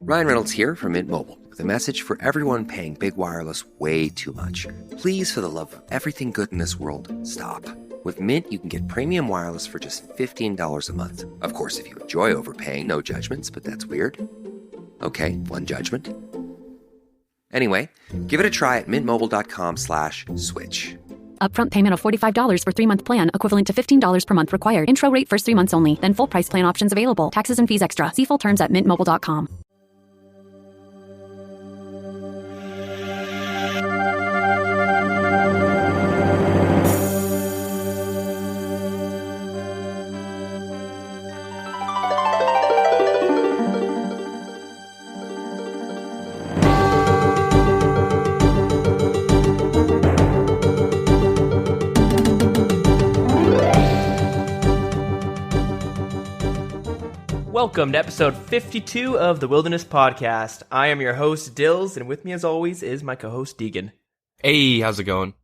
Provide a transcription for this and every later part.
Ryan Reynolds here from Mint Mobile with a message for everyone paying big wireless way too much. Please, for the love of everything good in this world, stop. With Mint, you can get premium wireless for just $15 a month. Of course, if you enjoy overpaying, no judgments, but that's weird. Okay, one judgment. Anyway, give it a try at mintmobile.com/switch. Upfront payment of $45 for 3-month plan, equivalent to $15 per month required. Intro rate first 3 months only, then full price plan options available. Taxes and fees extra. See full terms at mintmobile.com. Welcome to episode 52 of the Wilderness Podcast. I am your host, Dilz, and with me as always is my co-host, Deagin. Hey, how's it going?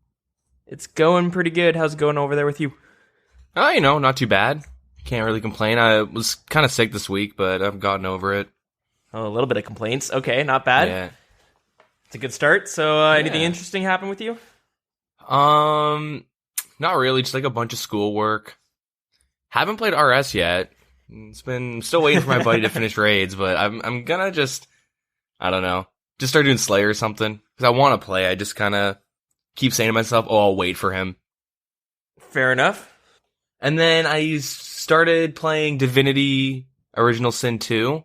It's going pretty good. How's it going over there with you? Not too bad. Can't really complain. I was kind of sick this week, but I've gotten over it. Oh, a little bit of complaints. Okay, not bad. Yeah. It's a good start. So, anything interesting happen with you? Not really. Just like a bunch of schoolwork. Haven't played RS yet. I'm still waiting for my buddy to finish raids, but I'm gonna just start doing Slayer or something. Because I want to play. I just kind of keep saying to myself, I'll wait for him. Fair enough. And then I started playing Divinity Original Sin 2.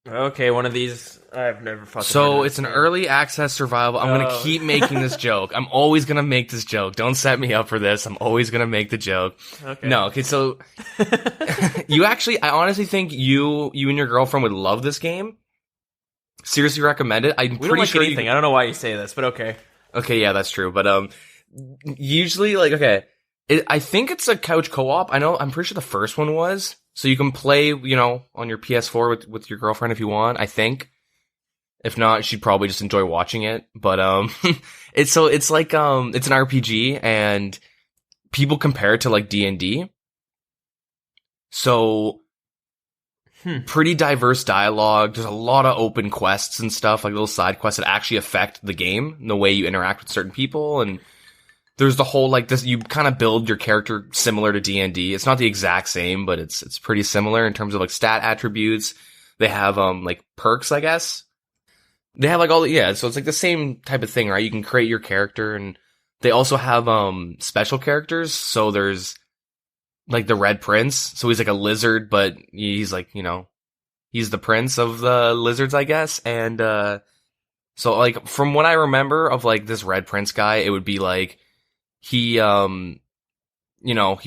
Okay, one of these I've never fucking heard So of. it's an early access survival. I'm going to keep making this joke. I'm always going to make this joke. Don't set me up for this. I'm always going to make the joke. Okay. So I honestly think you and your girlfriend would love this game. Seriously recommend it. I'm we pretty don't like sure anything. I don't know why you say this, but okay. Okay, yeah, that's true. But usually, I think it's a couch co-op. I'm pretty sure the first one was. So you can play, on your PS4 with your girlfriend if you want, I think. If not, she'd probably just enjoy watching it. But it's an RPG, and people compare it to like D&D. So pretty diverse dialogue. There's a lot of open quests and stuff, like little side quests that actually affect the game and the way you interact with certain people. And there's the whole, you kind of build your character similar to D&D. It's not the exact same, but it's pretty similar in terms of, stat attributes. They have, perks, I guess. They have, so it's, the same type of thing, right? You can create your character, and they also have, special characters. So there's, the Red Prince. So he's, a lizard, but he's, he's the prince of the lizards, I guess. And, from what I remember of, this Red Prince guy, it would be, he, he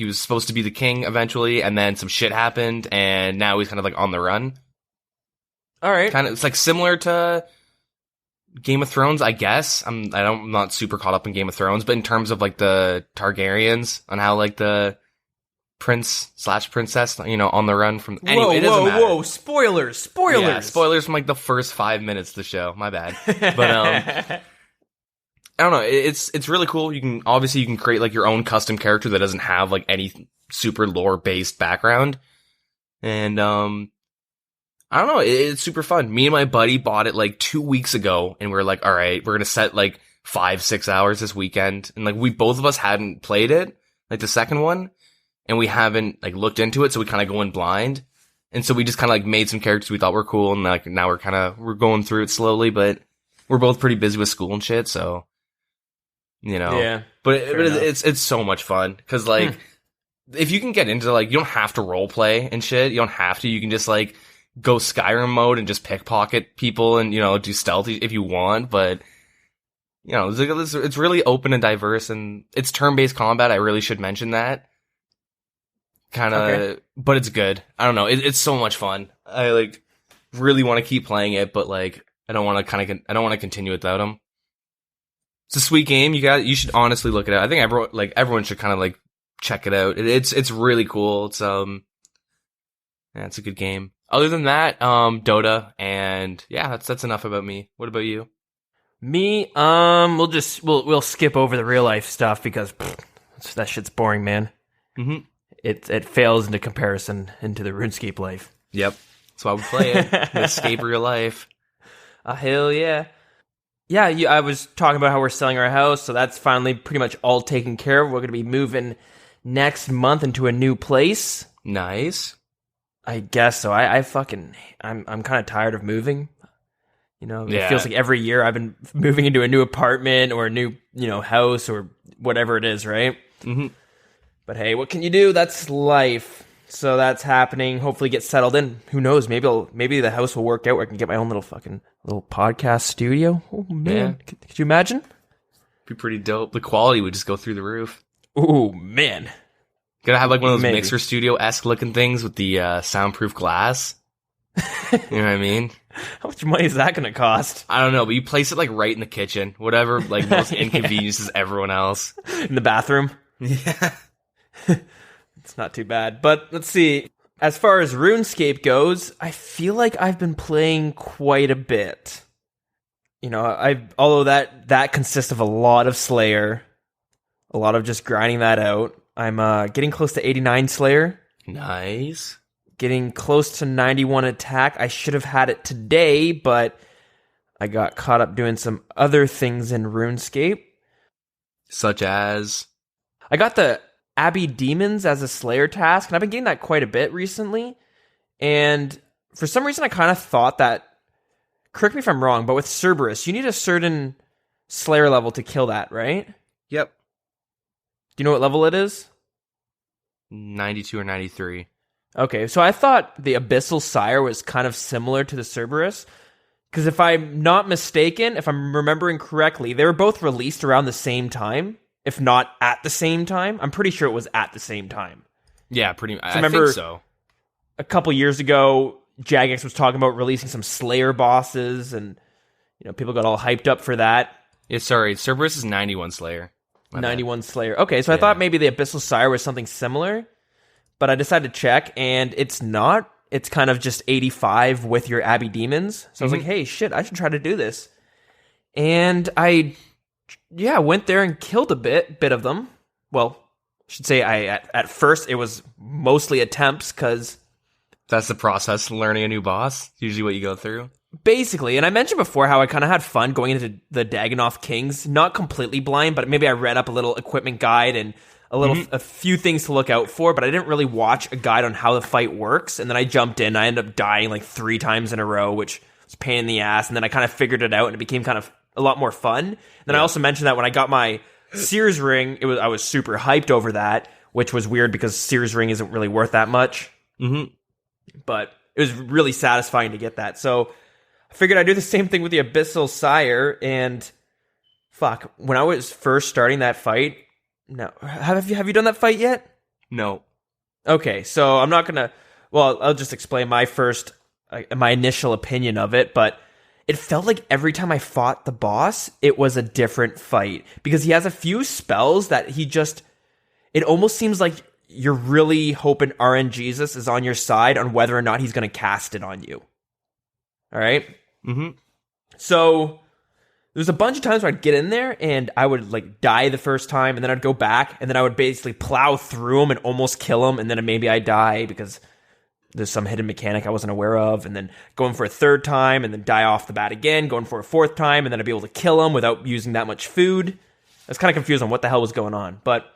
was supposed to be the king eventually, and then some shit happened, and now he's kind of on the run. All right. It's similar to Game of Thrones, I guess. I'm not super caught up in Game of Thrones, but in terms of the Targaryens on how the prince/princess, on the run from. Anyway, it doesn't matter. Whoa! Spoilers! Yeah, spoilers from the first 5 minutes of the show. My bad, but I don't know. It's really cool. You can create your own custom character that doesn't have any super lore based background, and I don't know. It's super fun. Me and my buddy bought it 2 weeks ago, and we're all right, we're gonna set 5-6 hours this weekend, and we both of us hadn't played it, the second one, and we haven't looked into it, so we kind of go in blind, and so we just kind of made some characters we thought were cool, and now we're going through it slowly, but we're both pretty busy with school and shit, so. Yeah. But it's so much fun. Cause if you can get into you don't have to role play and shit. You don't have to. You can just go Skyrim mode and just pickpocket people and, do stealthy if you want. But, it's really open and diverse, and it's turn-based combat. I really should mention that. But it's good. I don't know. It's so much fun. I really want to keep playing it, but I don't want to continue without them. It's a sweet game. You should honestly look it up. I think everyone should kind of check it out. It's really cool. It's it's a good game. Other than that, Dota, and that's enough about me. What about you? Me, we'll skip over the real life stuff because that shit's boring, man. Mm-hmm. It fails into comparison into the RuneScape life. Yep, that's why we play it. Escape real life. Hell yeah. Yeah, I was talking about how we're selling our house, so that's finally pretty much all taken care of. We're going to be moving next month into a new place. Nice. I guess so. I'm kind of tired of moving. You know, Yeah. It feels like every year I've been moving into a new apartment or a new, house or whatever it is, right? Mm-hmm. But hey, what can you do? That's life. So that's happening. Hopefully get settled in. Who knows? Maybe the house will work out where I can get my own little podcast studio. Oh man. Yeah. Could you imagine? Be pretty dope. The quality would just go through the roof. Oh man. Gotta have like one of those Maybe. mixer studio-esque looking things with the soundproof glass. You know what I mean? How much money is that going to cost? I don't know, but you place it like right in the kitchen. Whatever, like most inconveniences everyone else. In the bathroom? Yeah. It's not too bad. But let's see. As far as RuneScape goes, I feel like I've been playing quite a bit. Although that consists of a lot of Slayer, a lot of just grinding that out. I'm getting close to 89 Slayer. Nice. Getting close to 91 attack. I should have had it today, but I got caught up doing some other things in RuneScape. Such as? I got the Abbey Demons as a Slayer task, and I've been getting that quite a bit recently. And for some reason, I kind of thought that, correct me if I'm wrong, but with Cerberus, you need a certain Slayer level to kill that, right? Yep. Do you know what level it is? 92 or 93. Okay, so I thought the Abyssal Sire was kind of similar to the Cerberus, because if I'm not mistaken, if I'm remembering correctly, they were both released around the same time, if not at the same time. I'm pretty sure it was at the same time. Yeah, pretty much. I remember think so. A couple years ago, Jagex was talking about releasing some Slayer bosses, and people got all hyped up for that. Yeah, sorry, Cerberus is 91 Slayer. 91 Slayer. Okay, so I thought maybe the Abyssal Sire was something similar, but I decided to check, and it's not. It's kind of just 85 with your Abbey Demons. So I was like, hey, shit, I should try to do this. And I went there and killed a bit of them. Well, I should say at first it was mostly attempts, because That's the process, learning a new boss. Usually what you go through. basically, and I mentioned before how I kind of had fun going into the Dagginoff Kings, not completely blind, but maybe I read up a little equipment guide and a few things to look out for, but I didn't really watch a guide on how the fight works, and then I jumped in, I ended up dying like 3 times in a row, which was a pain in the ass, and then I kind of figured it out, and it became kind of a lot more fun. Then I also mentioned that when I got my Sears ring, I was super hyped over that, which was weird because Sears ring isn't really worth that much. Mm-hmm. But it was really satisfying to get that. So I figured I'd do the same thing with the Abyssal Sire, and fuck, when I was first starting that fight, no, have you done that fight yet? No. Okay, so I'm not gonna, well, I'll just explain my initial opinion of it, but it felt like every time I fought the boss, it was a different fight, because he has a few spells that it almost seems like you're really hoping RNGesus is on your side on whether or not he's going to cast it on you. All right? Mm-hmm. So there's a bunch of times where I'd get in there and I would like die the first time, and then I'd go back and then I would basically plow through him and almost kill him, and then maybe I die because there's some hidden mechanic I wasn't aware of, and then going for a third time and then die off the bat again, going for a fourth time, and then I'd be able to kill him without using that much food. I was kind of confused on what the hell was going on, but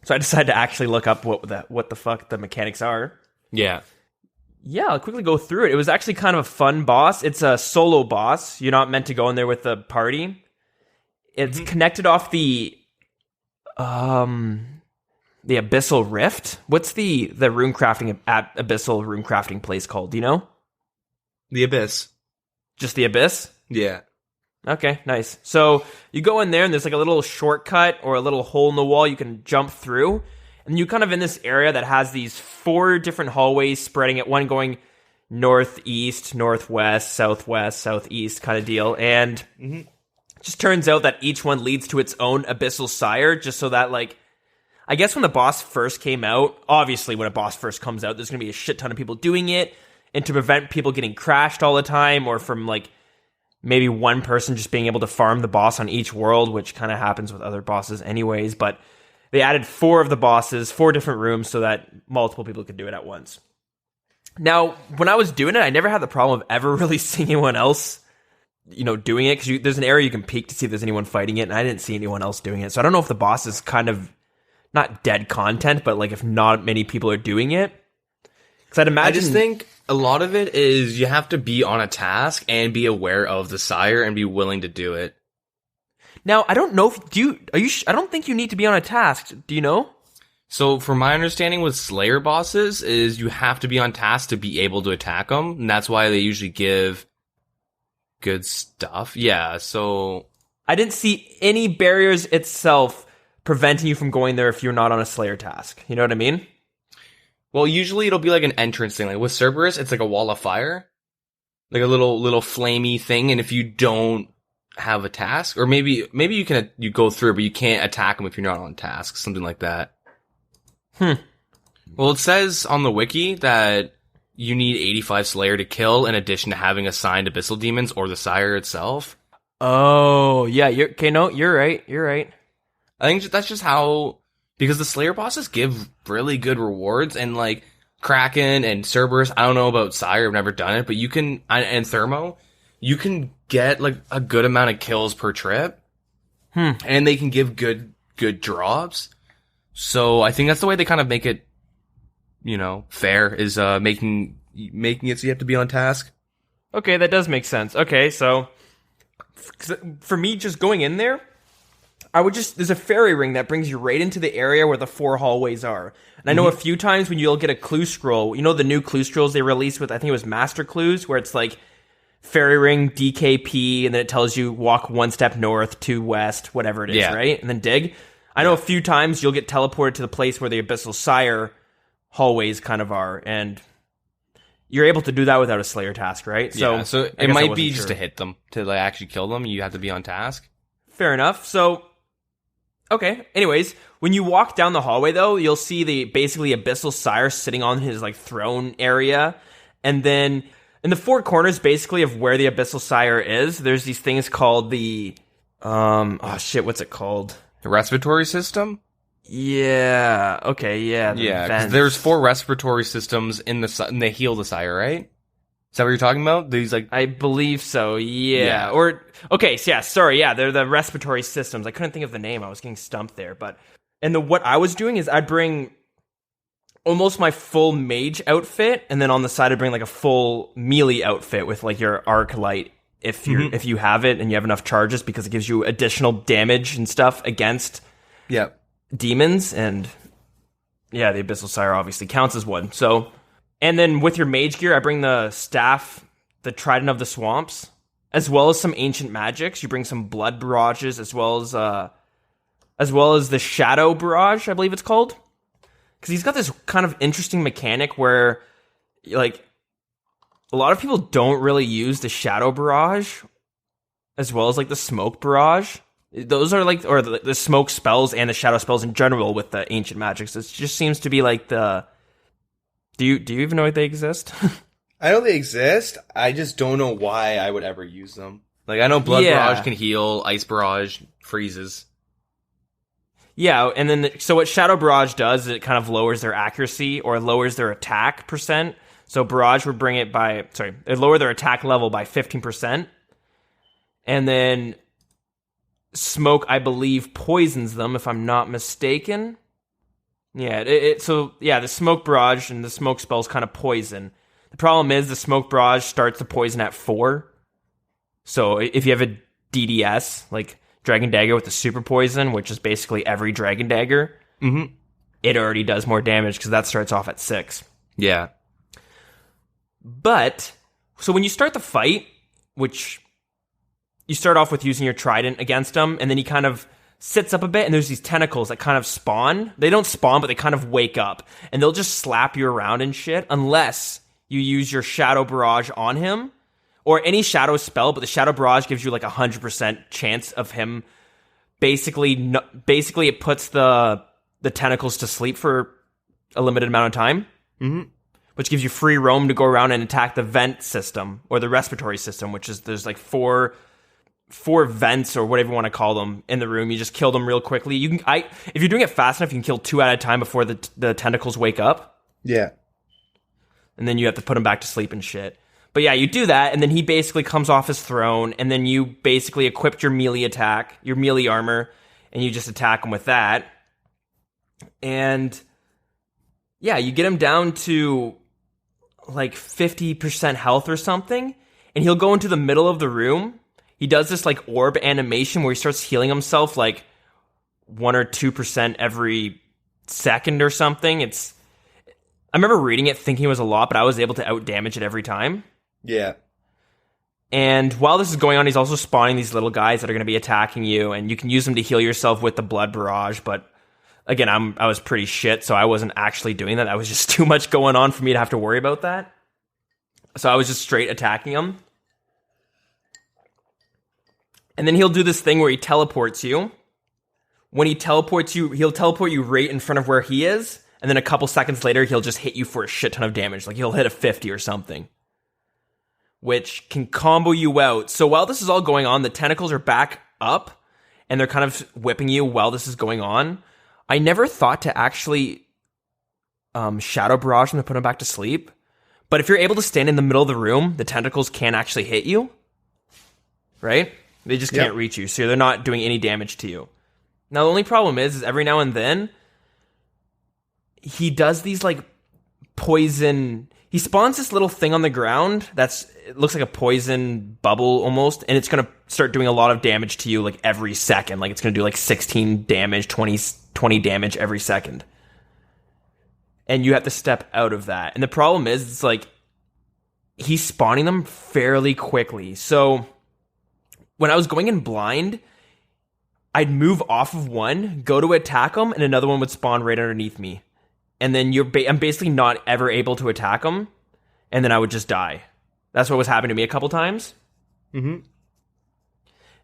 so I decided to actually look up what the fuck the mechanics are. Yeah. Yeah, I'll quickly go through it. It was actually kind of a fun boss. It's a solo boss. You're not meant to go in there with the party. It's connected off the Abyssal Rift. What's the rune crafting at Abyssal rune crafting place called? Do you know? The Abyss. Just the Abyss? Yeah. Okay, nice. So you go in there and there's like a little shortcut or a little hole in the wall you can jump through. And you kind of in this area that has these 4 different hallways spreading at one going northeast, northwest, southwest, southeast kind of deal. And it just turns out that each one leads to its own Abyssal Sire, just so that like, I guess when the boss first came out, obviously when a boss first comes out, there's going to be a shit ton of people doing it. And to prevent people getting crashed all the time, or from like maybe one person just being able to farm the boss on each world, which kind of happens with other bosses anyways, but they added 4 of the bosses, 4 different rooms, so that multiple people could do it at once. Now, when I was doing it, I never had the problem of ever really seeing anyone else doing it, because there's an area you can peek to see if there's anyone fighting it, and I didn't see anyone else doing it. So I don't know if the boss is kind of not dead content, but like if not many people are doing it. Because I'd imagine. I just think a lot of it is you have to be on a task and be aware of the sire and be willing to do it. Now, I don't know if I don't think you need to be on a task. Do you know? So, from my understanding with Slayer bosses is you have to be on task to be able to attack them, and that's why they usually give good stuff. Yeah, so I didn't see any barriers itself preventing you from going there if you're not on a Slayer task. You know what I mean? Well, usually it'll be like an entrance thing. Like with Cerberus, it's like a wall of fire. Like a little flamey thing, and if you don't have a task, or maybe you go through, but you can't attack them if you're not on task, something like that. Well, it says on the wiki that you need 85 Slayer to kill, in addition to having assigned Abyssal Demons or the Sire itself. Oh, yeah. You're right. You're right. I think that's just how, because the Slayer bosses give really good rewards, and like Kraken and Cerberus, I don't know about Sire, I've never done it, but you can, and Thermo, you can get like a good amount of kills per trip, and they can give good drops. So I think that's the way they kind of make it, fair, is making it so you have to be on task. Okay, that does make sense. Okay, so for me, just going in there, there's a fairy ring that brings you right into the area where the 4 hallways are. And I know a few times when you'll get a clue scroll, the new clue scrolls they released with, I think it was Master Clues, where it's like fairy ring, DKP, and then it tells you walk 1 step north, 2 west, whatever it is, right? And then dig. I know a few times you'll get teleported to the place where the Abyssal Sire hallways kind of are, and you're able to do that without a Slayer task, right? So it might be just to hit them, to like actually kill them, you have to be on task. Fair enough. So, okay. Anyways, when you walk down the hallway, though, you'll see the basically Abyssal Sire sitting on his like throne area, and then in the 4 corners, basically of where the Abyssal Sire is, there's these things called the what's it called? The respiratory system? Yeah. Okay. Yeah. Yeah. 'Cause there's 4 respiratory systems and they heal the Sire, right? Is that what you're talking about? These like, I believe so. Yeah. Or okay. So yeah. Sorry. Yeah. They're the respiratory systems. I couldn't think of the name. I was getting stumped there. What I was doing is I'd bring almost my full mage outfit, and then on the side I'd bring like a full melee outfit with like your arc light. If you have it and you have enough charges, because it gives you additional damage and stuff against demons, and the Abyssal Sire obviously counts as one. So, and then with your mage gear, I bring the staff, the Trident of the Swamps, as well as some ancient magics. You bring some blood barrages, as well as the Shadow Barrage, I believe it's called, because he's got this kind of interesting mechanic where, like, a lot of people don't really use the Shadow Barrage, as well as like the Smoke Barrage. Those are like, or the smoke spells and the shadow spells in general with the ancient magics. It just seems to be like the. Do you even know if they exist? I know they exist. I just don't know why I would ever use them. Like I know Blood Barrage can heal, Ice Barrage freezes. Yeah, and then so what Shadow Barrage does is it kind of lowers their accuracy or lowers their attack percent. So Barrage would bring it lower their attack level by 15%. And then Smoke, I believe, poisons them, if I'm not mistaken. Yeah, the Smoke Barrage and the Smoke spells kind of poison. The problem is the Smoke Barrage starts the poison at 4. So if you have a DDS, like Dragon Dagger with the Super Poison, which is basically every Dragon Dagger, it already does more damage because that starts off at 6. Yeah. But, so when you start the fight, which you start off with using your trident against him, and then he kind of sits up a bit, and there's these tentacles that kind of spawn. They don't spawn, but they kind of wake up, and they'll just slap you around and shit, unless you use your Shadow Barrage on him, or any shadow spell, but the Shadow Barrage gives you like 100% chance of him. Basically it puts the tentacles to sleep for a limited amount of time. Which gives you free roam to go around and attack the vent system, or the respiratory system, which is, there's like four vents, or whatever you want to call them, in the room. You just kill them real quickly. If you're doing it fast enough, you can kill 2 at a time before the tentacles wake up. Yeah. And then you have to put them back to sleep and shit. But yeah, you do that, and then he basically comes off his throne, and then you basically equip your melee attack, your melee armor, and you just attack him with that. And yeah, you get him down to like 50% health or something, and he'll go into the middle of the room. He does this like orb animation where he starts healing himself like 1 or 2% every second or something. I remember reading it thinking it was a lot, but I was able to out damage it every time. Yeah. And while this is going on, he's also spawning these little guys that are going to be attacking you, and you can use them to heal yourself with the blood barrage. But again, I was pretty shit, so I wasn't actually doing that. That was just too much going on for me to have to worry about that. So I was just straight attacking him. And then he'll do this thing where he teleports you. When he teleports you, he'll teleport you right in front of where he is, and then a couple seconds later, he'll just hit you for a shit ton of damage. Like, he'll hit a 50 or something, which can combo you out. So while this is all going on, the tentacles are back up, and they're kind of whipping you while this is going on. I never thought to actually shadow barrage them to put them back to sleep. But if you're able to stand in the middle of the room, the tentacles can actually hit you, right? They just can't reach you, so they're not doing any damage to you. Now, the only problem is every now and then, he does these, like, poison... He spawns this little thing on the ground it looks like a poison bubble almost, and it's going to start doing a lot of damage to you, like, every second. Like, it's going to do, like, 16 damage, 20 damage every second. And you have to step out of that. And the problem is, it's like, he's spawning them fairly quickly. So when I was going in blind, I'd move off of one, go to attack him, and another one would spawn right underneath me. And then I'm basically not ever able to attack him, and then I would just die. That's what was happening to me a couple times. Mm-hmm.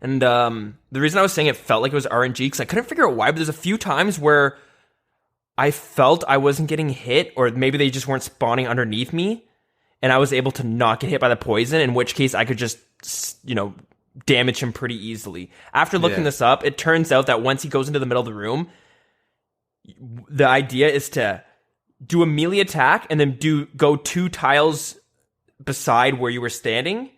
And the reason I was saying it felt like it was RNG, because I couldn't figure out why, but there's a few times where I felt I wasn't getting hit, or maybe they just weren't spawning underneath me, and I was able to not get hit by the poison, in which case I could just, damage him pretty easily. After looking this up, it turns out that once he goes into the middle of the room, the idea is to do a melee attack and then go 2 tiles beside where you were standing,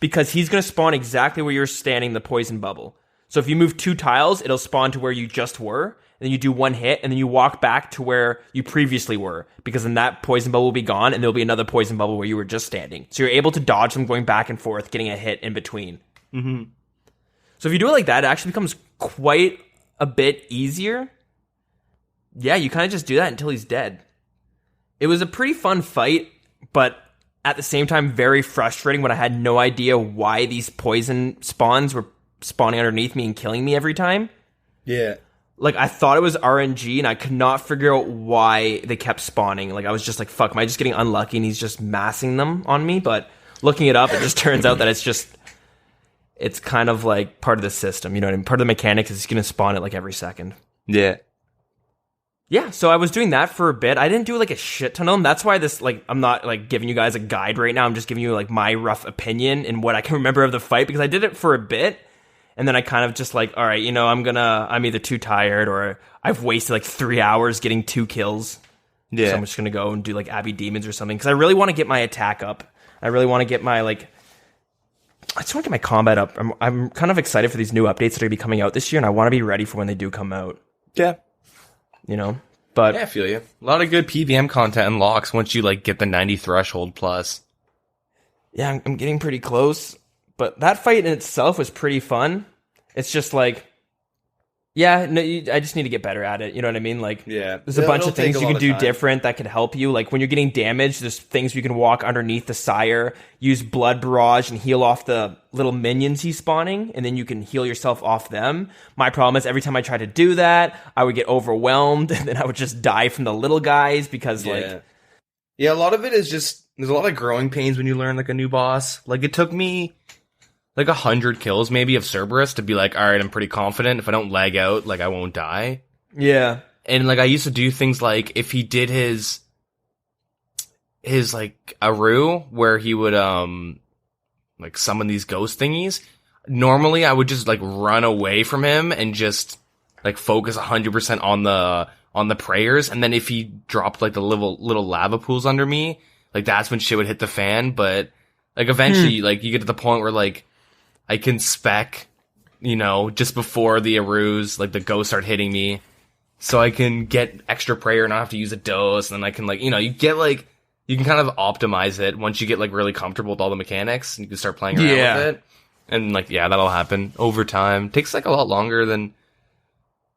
because he's going to spawn exactly where you're standing, the poison bubble. So if you move 2 tiles, it'll spawn to where you just were, and then you do 1 hit, and then you walk back to where you previously were, because then that poison bubble will be gone, and there'll be another poison bubble where you were just standing. So you're able to dodge them going back and forth, getting a hit in between. Mm-hmm. So if you do it like that, it actually becomes quite a bit easier. Yeah, you kind of just do that until he's dead. It was a pretty fun fight, but at the same time, very frustrating when I had no idea why these poison spawns were spawning underneath me and killing me every time. Yeah. Like, I thought it was RNG, and I could not figure out why they kept spawning. Like, I was just like, fuck, am I just getting unlucky and he's just massing them on me? But looking it up, it just turns out that it's kind of like part of the system, you know what I mean? Part of the mechanics is going to spawn it like every second. Yeah. Yeah, so I was doing that for a bit. I didn't do like a shit ton of them. That's why I'm not like giving you guys a guide right now. I'm just giving you like my rough opinion and what I can remember of the fight, because I did it for a bit, and then I kind of just like, all right, I'm either too tired or I've wasted like 3 hours getting 2 kills. Yeah. So I'm just going to go and do like Abbey Demons or something, because I really want to get my attack up. I really want to get my I just want to get my combat up. I'm kind of excited for these new updates that are going to be coming out this year, and I want to be ready for when they do come out. Yeah. But yeah, I feel you. A lot of good PVM content unlocks once you get the 90 threshold plus. Yeah, I'm getting pretty close. But that fight in itself was pretty fun. It's just I just need to get better at it. You know what I mean? There's a bunch of things you can do different that could help you. Like when you're getting damaged, there's things you can walk underneath the sire, use blood barrage and heal off the little minions he's spawning, and then you can heal yourself off them. My problem is every time I try to do that, I would get overwhelmed and then I would just die from the little guys because Yeah, a lot of it is just, there's a lot of growing pains when you learn a new boss. It took me 100 kills maybe of Cerberus to be all right, I'm pretty confident if I don't lag out, I won't die. Yeah. And I used to do things if he did his Aru, where he would summon these ghost thingies, normally I would just run away from him and just focus 100% on the prayers, and then if he dropped the little lava pools under me, that's when shit would hit the fan. But Like, eventually, like, you get to the point where, like, I can spec, you know, just before the Arus, like, the ghosts start hitting me. So I can get extra prayer and not have to use a dose. And then I can, like, you know, you can kind of optimize it once you get, like, really comfortable with all the mechanics. And you can start playing around with it. And, like, yeah, that'll happen over time. Takes, like, a lot longer than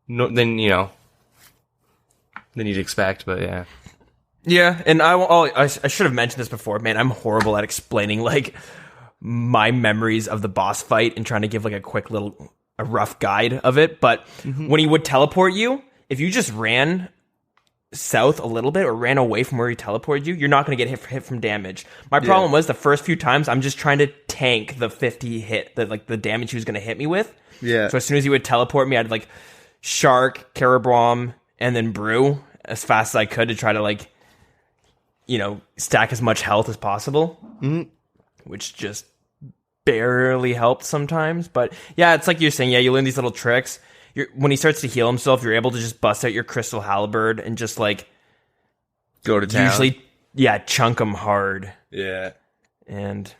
you know, than you'd expect, but yeah. Yeah, and I should have mentioned this before. Man, I'm horrible at explaining, like, my memories of the boss fight and trying to give, like, a rough guide of it. But when he would teleport you, if you just ran south a little bit or ran away from where he teleported you, you're not going to get hit from damage. My problem was the first few times I'm just trying to tank the 50 hit, the damage he was going to hit me with. Yeah. So as soon as he would teleport me, I'd, like, Shark, Carabrom, and then Brew as fast as I could to try to, like, you know, stack as much health as possible, which just barely helped sometimes. But yeah, it's like you're saying, yeah, you learn these little tricks. When he starts to heal himself, you're able to just bust out your Crystal Halberd and just, like, go to town. Usually, yeah, chunk him hard. Yeah. And it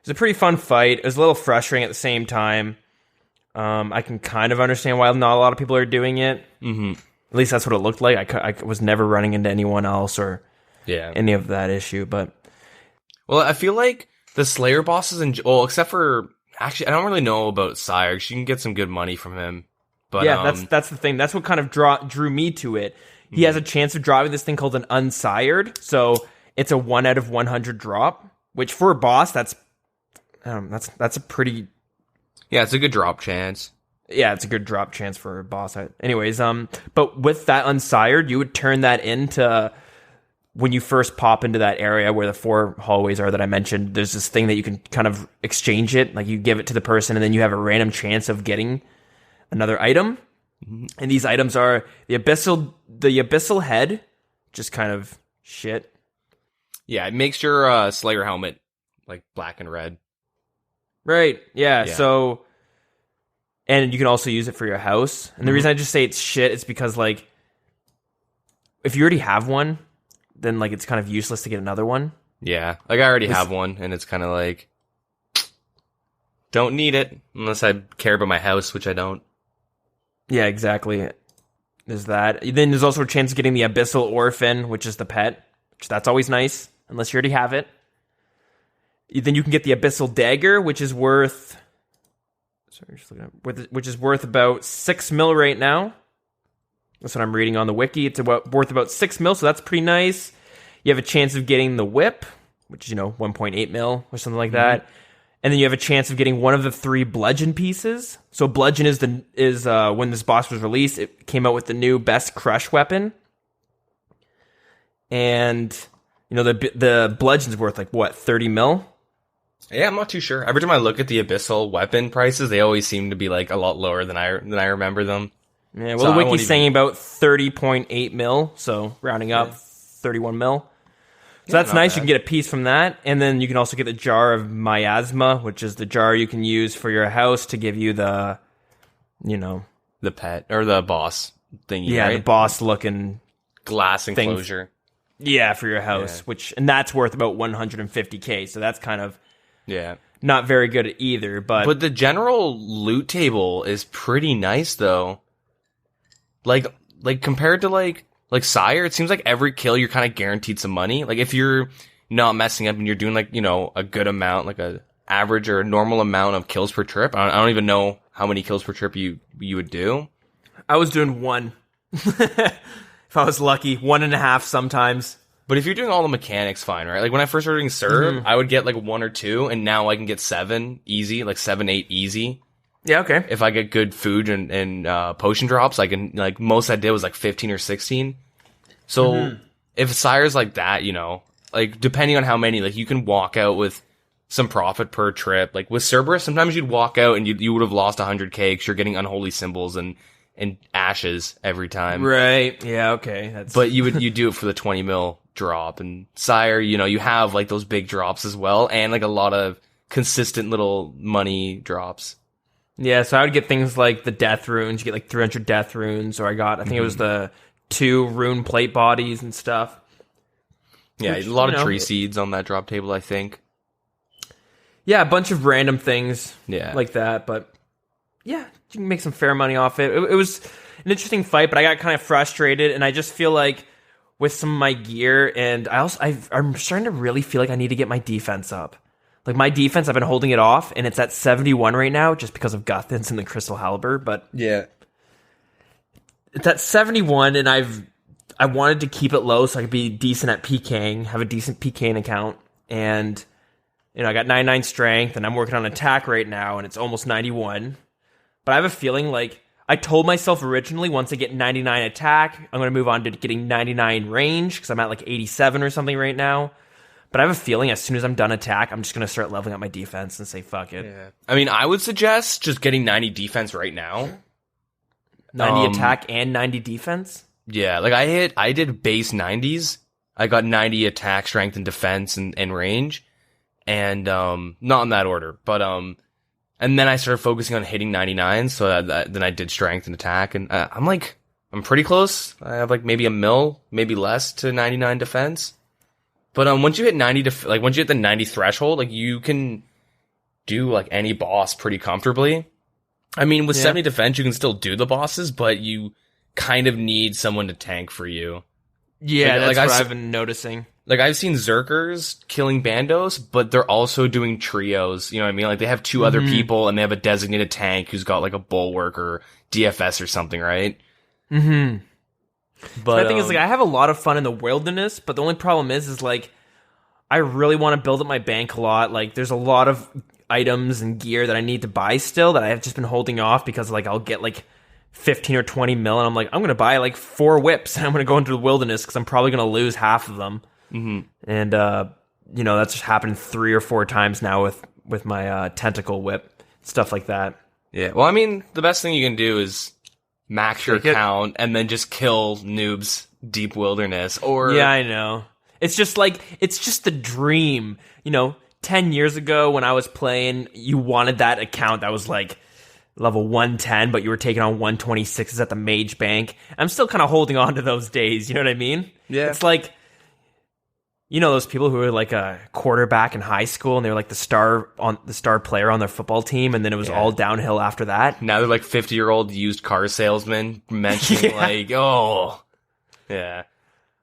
was a pretty fun fight. It was a little frustrating at the same time. I can kind of understand why not a lot of people are doing it. Mm-hmm. At least that's what it looked like. I was never running into anyone else or any of that issue. But well, I feel like the Slayer bosses, except for actually, I don't really know about Sire. You can get some good money from him. But yeah, that's the thing. That's what kind of drew me to it. He has a chance of dropping this thing called an Unsired, so it's a 1 out of 100 drop. Which for a boss, that's a pretty. Yeah, it's a good drop chance. Yeah, it's a good drop chance for a boss. Anyways, but with that Unsired, you would turn that into when you first pop into that area where the 4 hallways are that I mentioned. There's this thing that you can kind of exchange it, like you give it to the person, and then you have a random chance of getting another item. Mm-hmm. And these items are the abyssal head, just kind of shit. Yeah, it makes your Slayer helmet like black and red. Right. Yeah. So, and you can also use it for your house. And the reason I just say it's shit is because, like, if you already have one, then, like, it's kind of useless to get another one. Yeah. Like, I already have one, and it's kind of like, don't need it unless I care about my house, which I don't. Yeah, exactly. There's that. Then there's also a chance of getting the Abyssal Orphan, which is the pet, which that's always nice, unless you already have it. Then you can get the Abyssal Dagger, which is worth... Sorry, just looking at... Which is worth about 6 mil right now. That's what I'm reading on the wiki. It's worth about 6 mil, so that's pretty nice. You have a chance of getting the Whip, which is, 1.8 mil or something like that. And then you have a chance of getting one of the 3 Bludgeon pieces. So Bludgeon is when this boss was released, it came out with the new Best Crush weapon. And, the Bludgeon's worth, 30 mil? Yeah, I'm not too sure. Every time I look at the Abyssal weapon prices, they always seem to be, a lot lower than I remember them. Yeah, well, so the wiki's saying about 30.8 mil, so rounding up, 31 mil. So that's nice. Bad. You can get a piece from that. And then you can also get the Jar of Miasma, which is the jar you can use for your house to give you the, the pet, or the boss thingy, yeah, right? The boss-looking glass enclosure. Yeah, for your house, and that's worth about 150k, so that's kind of Yeah. Not very good either, but the general loot table is pretty nice though. Like compared to like Sire, it seems like every kill you're kind of guaranteed some money. Like if you're not messing up and you're doing a good amount, like a average or a normal amount of kills per trip. I don't even know how many kills per trip you would do. I was doing 1. If I was lucky, 1.5 sometimes. But if you're doing all the mechanics, fine, right? Like when I first started doing Serve, I would get 1 or 2, and now I can get 7 easy, 7, 8 easy. Yeah, okay. If I get good food and potion drops, I can most I did was 15 or 16. So if Sire's like that, depending on how many, you can walk out with some profit per trip. Like with Cerberus, sometimes you'd walk out and you would have lost 100k because you're getting unholy symbols and ashes every time. Right. Yeah. Okay. But you do it for the 20 mil drop. And Sire, you have those big drops as well, and a lot of consistent little money drops. Yeah. So I would get things like the death runes. You get 300 death runes, or I think it was the 2 rune plate bodies and stuff. Yeah, a lot of tree seeds on that drop table, I think. Yeah, a bunch of random things like that. But yeah, you can make some fair money off it. It was an interesting fight, but I got kind of frustrated, and I just feel like with some of my gear, and I'm starting to really feel like I need to get my defense up. Like my defense, I've been holding it off, and it's at 71 right now just because of Guthins and the Crystal Halberd. But yeah, it's at 71, and I wanted to keep it low so I could be decent at PKing, have a decent PKing account, and I got 99 strength, and I'm working on attack right now, and it's almost 91. But I have a feeling like I told myself originally once I get 99 attack, I'm going to move on to getting 99 range because I'm at like 87 or something right now. But I have a feeling as soon as I'm done attack, I'm just going to start leveling up my defense and say, fuck it. Yeah. I mean, I would suggest just getting 90 defense right now. 90 attack and 90 defense? Yeah, like I did base 90s. I got 90 attack, strength, and defense and range. And not in that order, but and then I started focusing on hitting 99, so then I did strength and attack, and I'm pretty close. I have like maybe a mil, maybe less to 99 defense. But once you hit 90 once you hit the 90 threshold, like you can do like any boss pretty comfortably. I mean, with 70 defense, you can still do the bosses, but you kind of need someone to tank for you. Yeah, that's what I've been noticing. Like, I've seen Zerkers killing bandos, but they're also doing trios, you know what I mean? Like, they have two other people, and they have a designated tank who's got, like, a bulwark or DFS or something, right? Mm-hmm. But the thing is, like, I have a lot of fun in the wilderness, but the only problem is like, I really want to build up my bank a lot. Like, there's a lot of items and gear that I need to buy still that I have just been holding off because, like, I'll get, like, 15 or 20 mil, and I'm like, I'm going to buy, like, 4 whips, and I'm going to go into the wilderness because I'm probably going to lose half of them. Mm-hmm. And, that's just happened 3 or 4 times now with my tentacle whip, stuff like that. Yeah, well, I mean, the best thing you can do is max your count and then just kill noobs deep wilderness. Or yeah, I know. It's just the dream. 10 years ago when I was playing, you wanted that account that was like level 110, but you were taking on 126s at the mage bank. I'm still kind of holding on to those days, you know what I mean? Yeah. It's like, those people who were like a quarterback in high school and they were like the star player on their football team, and then it was all downhill after that. Now they're like 50-year-old used car salesmen mentioning like, oh, yeah,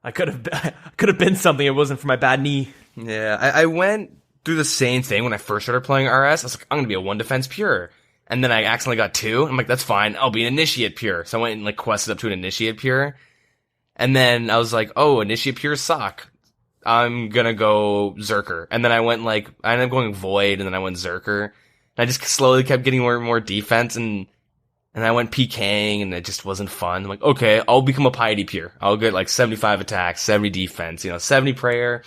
I could have been something. It wasn't for my bad knee. Yeah, I went through the same thing when I first started playing RS. I was like, I'm gonna be a 1 defense pure, and then I accidentally got 2. I'm like, that's fine. I'll be an initiate pure. So I went and like quested up to an initiate pure, and then I was like, oh, initiate pures suck. I'm gonna go Zerker. And then I ended up going Void, and then I went Zerker. And I just slowly kept getting more and more defense, and I went PKing, and it just wasn't fun. I'm like, okay, I'll become a Piety Pure. I'll get like 75 attack, 70 defense, 70 prayer,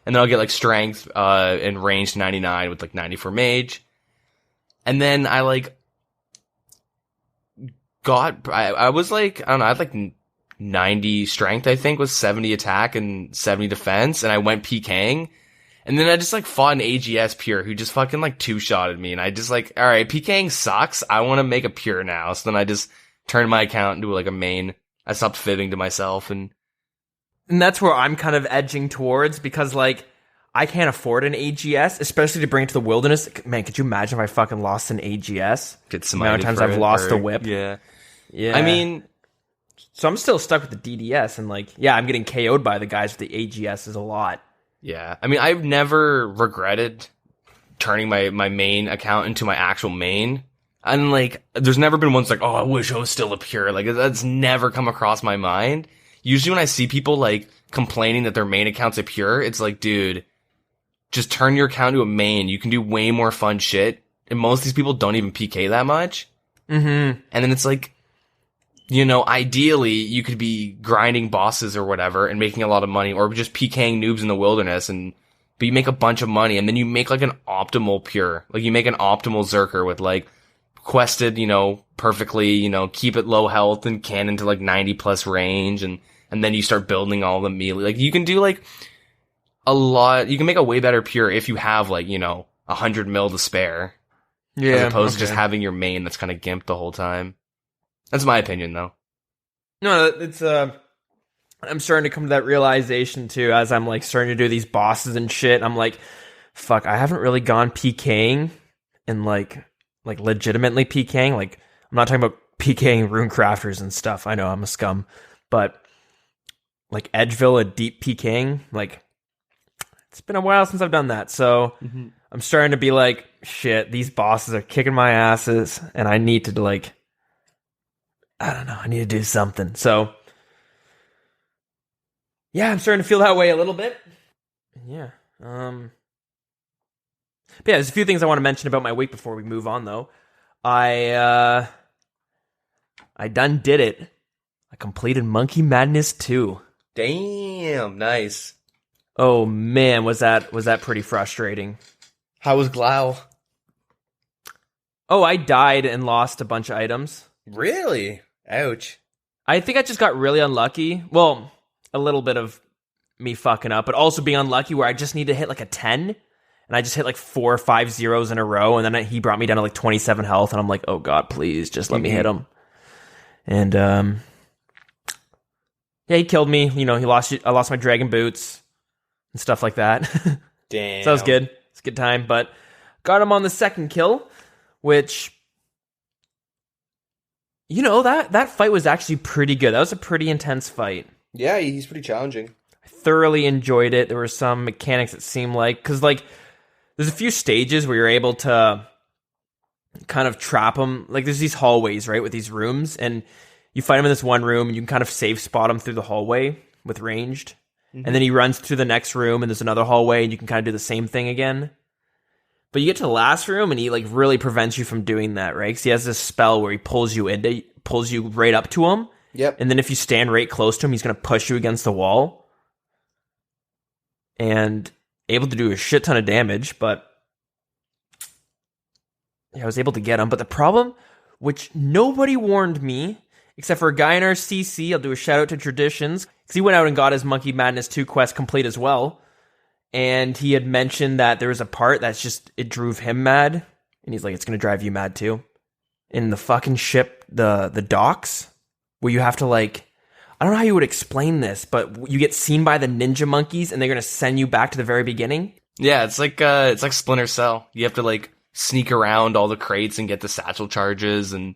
and then I'll get like strength, and range 99 with like 90 for mage. And then I like I was like, I don't know, I had like 90 strength, I think, was 70 attack and 70 defense, and I went PKing, and then I just like fought an AGS pure who just fucking like 2-shotted me, and I just like, alright, PKing sucks, I want to make a pure now. So then I just turned my account into like a main. I stopped fibbing to myself, and that's where I'm kind of edging towards, because like, I can't afford an AGS, especially to bring it to the wilderness. Man, could you imagine if I fucking lost an AGS? Get some amount of times I've lost a whip. Yeah. I mean, so I'm still stuck with the DDS, and like, yeah, I'm getting KO'd by the guys with the AGSs a lot. Yeah. I mean, I've never regretted turning my main account into my actual main. And like, there's never been once like, oh, I wish I was still a pure. Like, that's never come across my mind. Usually when I see people like complaining that their main account's a pure, it's like, dude, just turn your account to a main. You can do way more fun shit. And most of these people don't even PK that much. Mm-hmm. And then it's like, ideally you could be grinding bosses or whatever and making a lot of money, or just PKing noobs in the wilderness, but you make a bunch of money, and then you make like an optimal pure. Like, you make an optimal Zerker with like quested, perfectly, keep it low health and cannon to like 90 plus range, and then you start building all the melee. Like, you can do like a lot. You can make a way better pure if you have like, 100 mil to spare. Yeah. As opposed to just having your main that's kind of gimped the whole time. That's my opinion, though. No, it's I'm starting to come to that realization too, as I'm like starting to do these bosses and shit. I'm like, fuck, I haven't really gone PKing and like legitimately PKing. Like, I'm not talking about PKing rune crafters and stuff. I know I'm a scum, but like Edgeville, a deep PKing, like it's been a while since I've done that. So I'm starting to be like, shit, these bosses are kicking my asses and I need to like, I don't know, I need to do something. So yeah, I'm starting to feel that way a little bit. Yeah. But yeah, there's a few things I want to mention about my week before we move on, though. I done did it. I completed Monkey Madness 2. Damn, nice. Oh man, was that pretty frustrating. How was Glau? Oh, I died and lost a bunch of items. Really? Ouch. I think I just got really unlucky. Well, a little bit of me fucking up, but also being unlucky where I just need to hit like a 10. And I just hit like 4 or 5 zeros in a row, and then he brought me down to like 27 health, and I'm like, oh god, please, just let me hit him. And yeah, he killed me. You know, I lost my dragon boots and stuff like that. Damn. So that was good. It's a good time, but got him on the second kill, which, you know, that fight was actually pretty good. That was a pretty intense fight. Yeah, he's pretty challenging. I thoroughly enjoyed it. There were some mechanics that seemed like, because like, there's a few stages where you're able to kind of trap them. Like, there's these hallways, right, with these rooms, and you fight him in this one room, and you can kind of safe spot him through the hallway with ranged. And then he runs through the next room, and there's another hallway, and you can kind of do the same thing again. But you get to the last room, and he like really prevents you from doing that, right? Because he has this spell where he pulls you right up to him. Yep. And then if you stand right close to him, he's going to push you against the wall. And able to do a shit ton of damage, but yeah, I was able to get him. But the problem, which nobody warned me, except for a guy in our CC, I'll do a shout out to Traditions, because he went out and got his Monkey Madness 2 quest complete as well. And he had mentioned that there was a part that's just, it drove him mad. And he's like, it's going to drive you mad too. In the fucking ship, the docks, where you have to like, I don't know how you would explain this, but you get seen by the ninja monkeys and they're going to send you back to the very beginning. Yeah, it's like Splinter Cell. You have to like sneak around all the crates and get the satchel charges and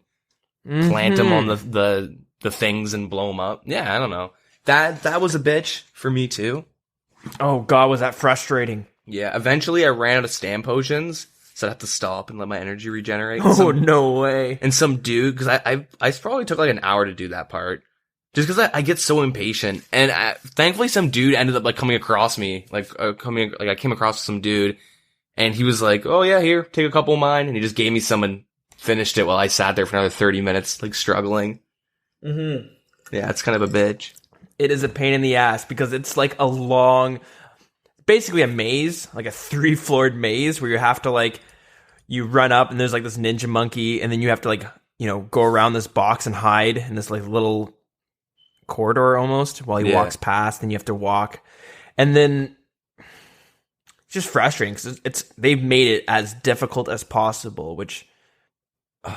plant them on the things and blow them up. Yeah, I don't know. That was a bitch for me too. Oh god, was that frustrating. Yeah, eventually I ran out of stam potions, so I had to stop and let my energy regenerate. Oh, no way. And some dude, because I probably took like an hour to do that part. Just because I get so impatient, and thankfully some dude ended up like coming across me, I came across some dude, and he was like, "Oh yeah, here, take a couple of mine," and he just gave me some and finished it while I sat there for another 30 minutes, like struggling. Yeah, it's kind of a bitch. It is a pain in the ass because it's like a long, basically a maze, like a 3-floored maze where you have to like, you run up and there's like this ninja monkey, and then you have to like, you know, go around this box and hide in this like little corridor almost while he walks past, and you have to walk, and then it's just frustrating because they've made it as difficult as possible, which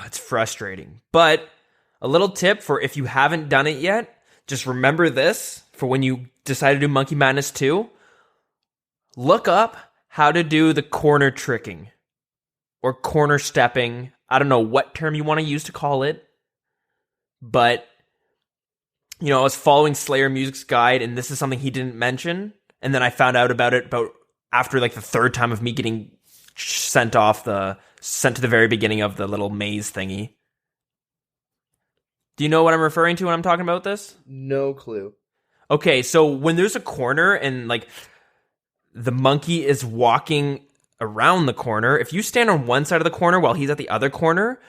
it's frustrating. But a little tip for if you haven't done it yet, just remember this for when you decide to do Monkey Madness 2, look up how to do the corner tricking or corner stepping. I don't know what term you want to use to call it, but you know, I was following Slayer Music's guide, and this is something he didn't mention. And then I found out about it after like the third time of me getting sent to the very beginning of the little maze thingy. Do you know what I'm referring to when I'm talking about this? No clue. Okay, so when there's a corner and like the monkey is walking around the corner, if you stand on one side of the corner while he's at the other corner,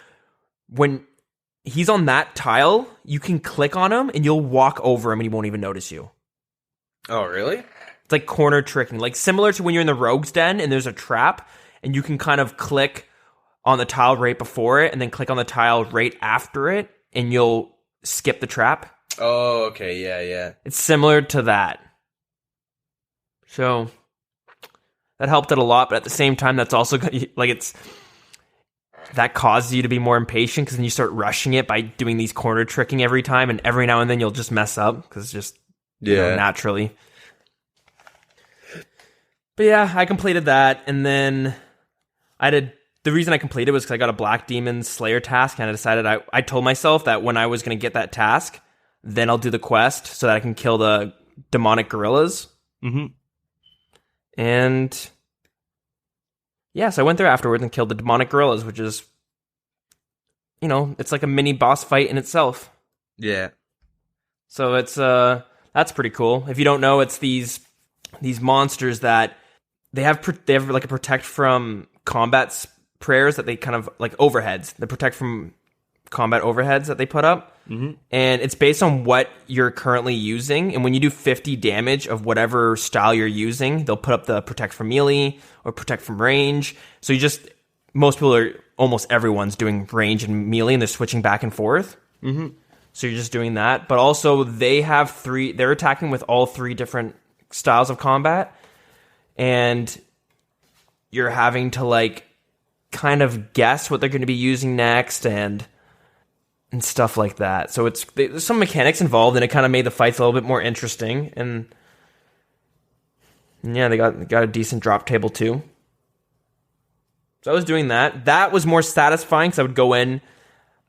when he's on that tile, you can click on him and you'll walk over him and he won't even notice you. Oh, really? It's like corner tricking, like similar to when you're in the rogue's den and there's a trap and you can kind of click on the tile right before it and then click on the tile right after it and you'll skip the trap. Oh, okay. Yeah. It's similar to that. So that helped it a lot, but at the same time, that's also like that causes you to be more impatient because then you start rushing it by doing these corner tricking every time, and every now and then you'll just mess up because just naturally. But yeah, I completed that, and then the reason I completed was because I got a Black Demon Slayer task, and I decided I told myself that when I was going to get that task, then I'll do the quest so that I can kill the demonic gorillas. Mm-hmm. And yeah, so I went there afterwards and killed the demonic gorillas, which is, it's like a mini boss fight in itself. Yeah. So it's that's pretty cool. If you don't know, it's these monsters that they have like a protect from combat prayers that they kind of like overheads. They protect from combat overheads that they put up. Mm-hmm. And it's based on what you're currently using. And when you do 50 damage of whatever style you're using, they'll put up the protect from melee or protect from range. So almost everyone's doing range and melee, and they're switching back and forth. Mm-hmm. So you're just doing that. But also they're attacking with all 3 different styles of combat. And you're having to like kind of guess what they're going to be using next and stuff like that. So there's some mechanics involved, and it kind of made the fights a little bit more interesting. And yeah, they got a decent drop table too. So I was doing that. That was more satisfying because I would go in,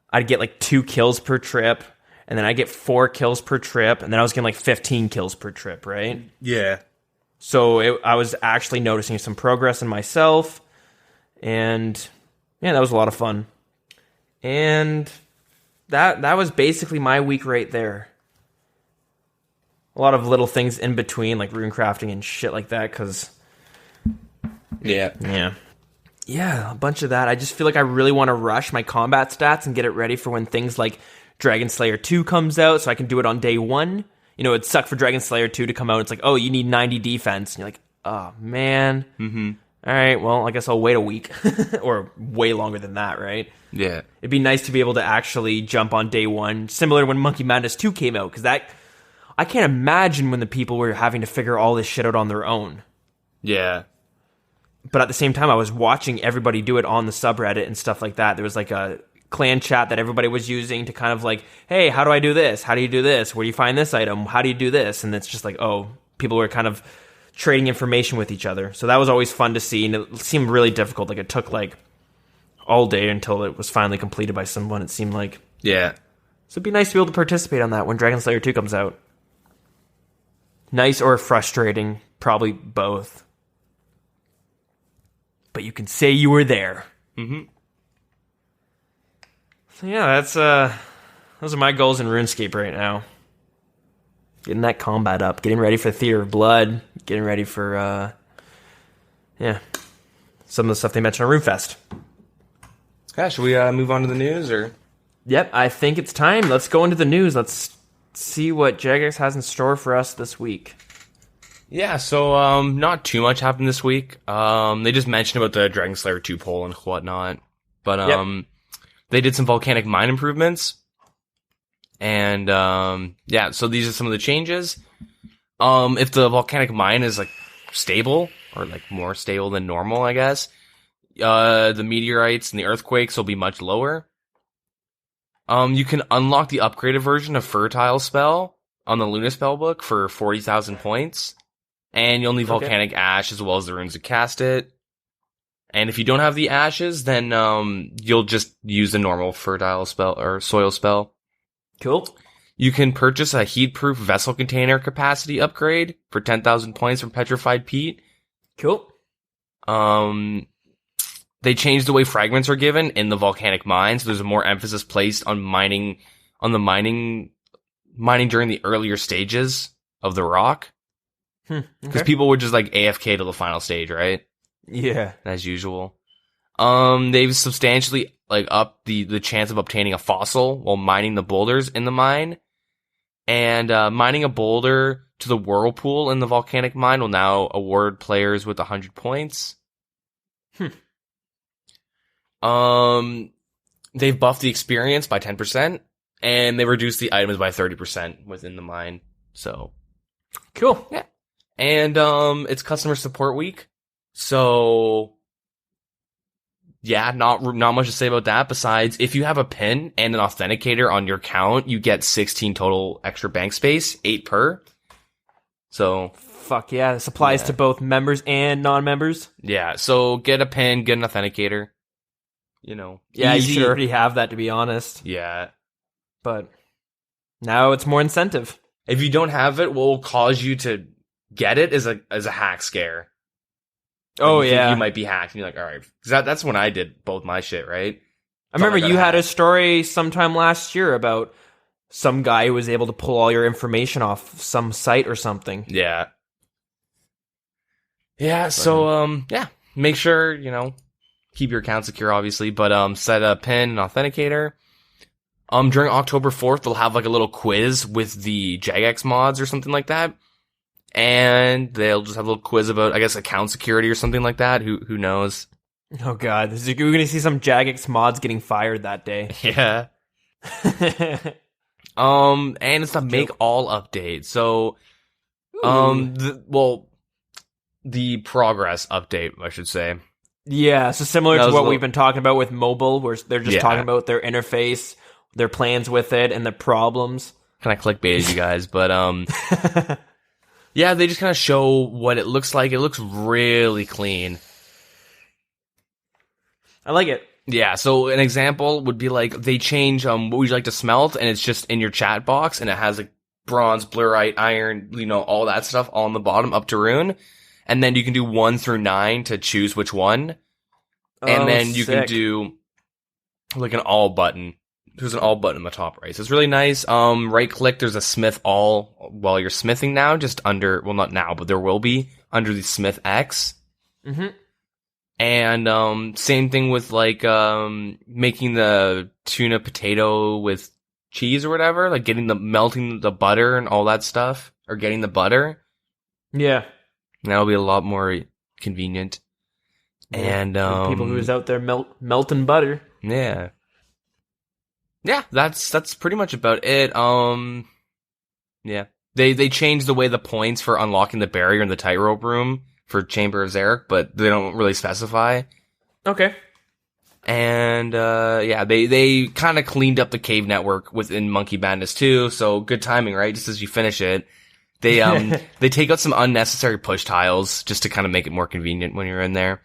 I'd get like 2 kills per trip, and then I get 4 kills per trip, and then I was getting like 15 kills per trip, right? Yeah. So I was actually noticing some progress in myself, and yeah, that was a lot of fun. And that was basically my week right there. A lot of little things in between, like rune crafting and shit like that, because yeah, a bunch of that. I just feel like I really want to rush my combat stats and get it ready for when things like Dragon Slayer 2 comes out, so I can do it on day 1. It'd suck for Dragon Slayer 2 to come out. It's like, oh, you need 90 defense. And you're like, oh, man. Mm-hmm. All right, well, I guess I'll wait a week. Or way longer than that, right? Yeah. It'd be nice to be able to actually jump on day 1, similar to when Monkey Madness 2 came out, because I can't imagine when the people were having to figure all this shit out on their own. Yeah. But at the same time, I was watching everybody do it on the subreddit and stuff like that. There was like a clan chat that everybody was using to kind of like, hey, how do I do this? How do you do this? Where do you find this item? How do you do this? And it's just like, oh, people were kind of trading information with each other. So that was always fun to see, and it seemed really difficult. Like, it took like all day until it was finally completed by someone, it seemed like. Yeah. So it'd be nice to be able to participate on that when Dragon Slayer 2 comes out. Nice or frustrating, probably both. But you can say you were there. Mm-hmm. So yeah, those are my goals in RuneScape right now. Getting that combat up, getting ready for Theater of Blood, getting ready for some of the stuff they mentioned on RuneFest. Yeah, should we move on to the news, or? Yep, I think it's time. Let's go into the news. Let's see what Jagex has in store for us this week. Yeah, so not too much happened this week. They just mentioned about the Dragon Slayer 2 poll and whatnot. But they did some volcanic mine improvements. And so these are some of the changes. If the volcanic mine is like stable, or like more stable than normal, I guess, the meteorites and the earthquakes will be much lower. You can unlock the upgraded version of Fertile Spell on the Luna Spellbook for 40,000 points. And you'll need Volcanic Ash as well as the runes to cast it. And if you don't have the ashes, then you'll just use the normal Fertile Spell or Soil Spell. Cool. You can purchase a heat-proof vessel container capacity upgrade for 10,000 points from Petrified Peat. Cool. They changed the way fragments are given in the volcanic mine, so there's more emphasis placed on mining during the earlier stages of the rock. Because people were just like AFK to the final stage, right? Yeah. As usual. They've substantially upped the chance of obtaining a fossil while mining the boulders in the mine. And mining a boulder to the whirlpool in the volcanic mine will now award players with 100 points. They've buffed the experience by 10%, and they reduced the items by 30% within the mine. So cool. Yeah. And it's customer support week. So yeah, not much to say about that besides if you have a pin and an authenticator on your account, you get 16 total extra bank space, 8 per. So Fuck yeah, this applies to both members and non-members. yeah, so get a pin, get an authenticator. You know, Yeah, easy. you should already have that, to be honest. Yeah. But now it's more incentive. If you don't have it, what will cause you to get it is a hack scare. Oh, you think yeah. you might be hacked, and you're like, all right. 'Cause that's when I did both my shit, right? I remember Thought I you got had a hacked. story sometime last year about some guy who was able to pull all your information off some site or something. Yeah. Yeah, so, yeah. Make sure, keep your account secure, obviously, but, set a PIN and authenticator. During October 4th, they'll have, like, a little quiz with the Jagex mods or something like that. And they'll just have a little quiz about, I guess, account security or something like that. Who knows? Oh god, we're going to see some Jagex mods getting fired that day. Yeah. And it's the make all update. So, the progress update, I should say. Yeah, so similar That to was what a little- we've been talking about with mobile, where they're just Yeah. talking about their interface, their plans with it, and the problems. Kind of clickbaited you guys, but, yeah, they just kind of show what it looks like. It looks really clean. I like it. Yeah, so an example would be like they change what would you like to smelt, and it's just in your chat box, and it has like bronze, blurite, iron, all that stuff on the bottom up to rune, and then you can do 1 through 9 to choose which one, and then you can sick. do like an all button. There's an all button in the top right, so it's really nice. Right click, there's a smith all while you're smithing now, just under, well not now, but there will be under the smith X. Mm-hmm. And same thing with like making the tuna potato with cheese or whatever, like melting the butter and all that stuff, or getting the butter. Yeah. That'll be a lot more convenient. And For people who's out there melting butter. yeah. Yeah, that's pretty much about it. Yeah. They changed the way the points for unlocking the barrier in the tightrope room for Chamber of Zarek, but they don't really specify. Okay. And yeah, they kind of cleaned up the cave network within Monkey Madness 2, so good timing, right? Just as you finish it. They they take out some unnecessary push tiles just to kind of make it more convenient when you're in there.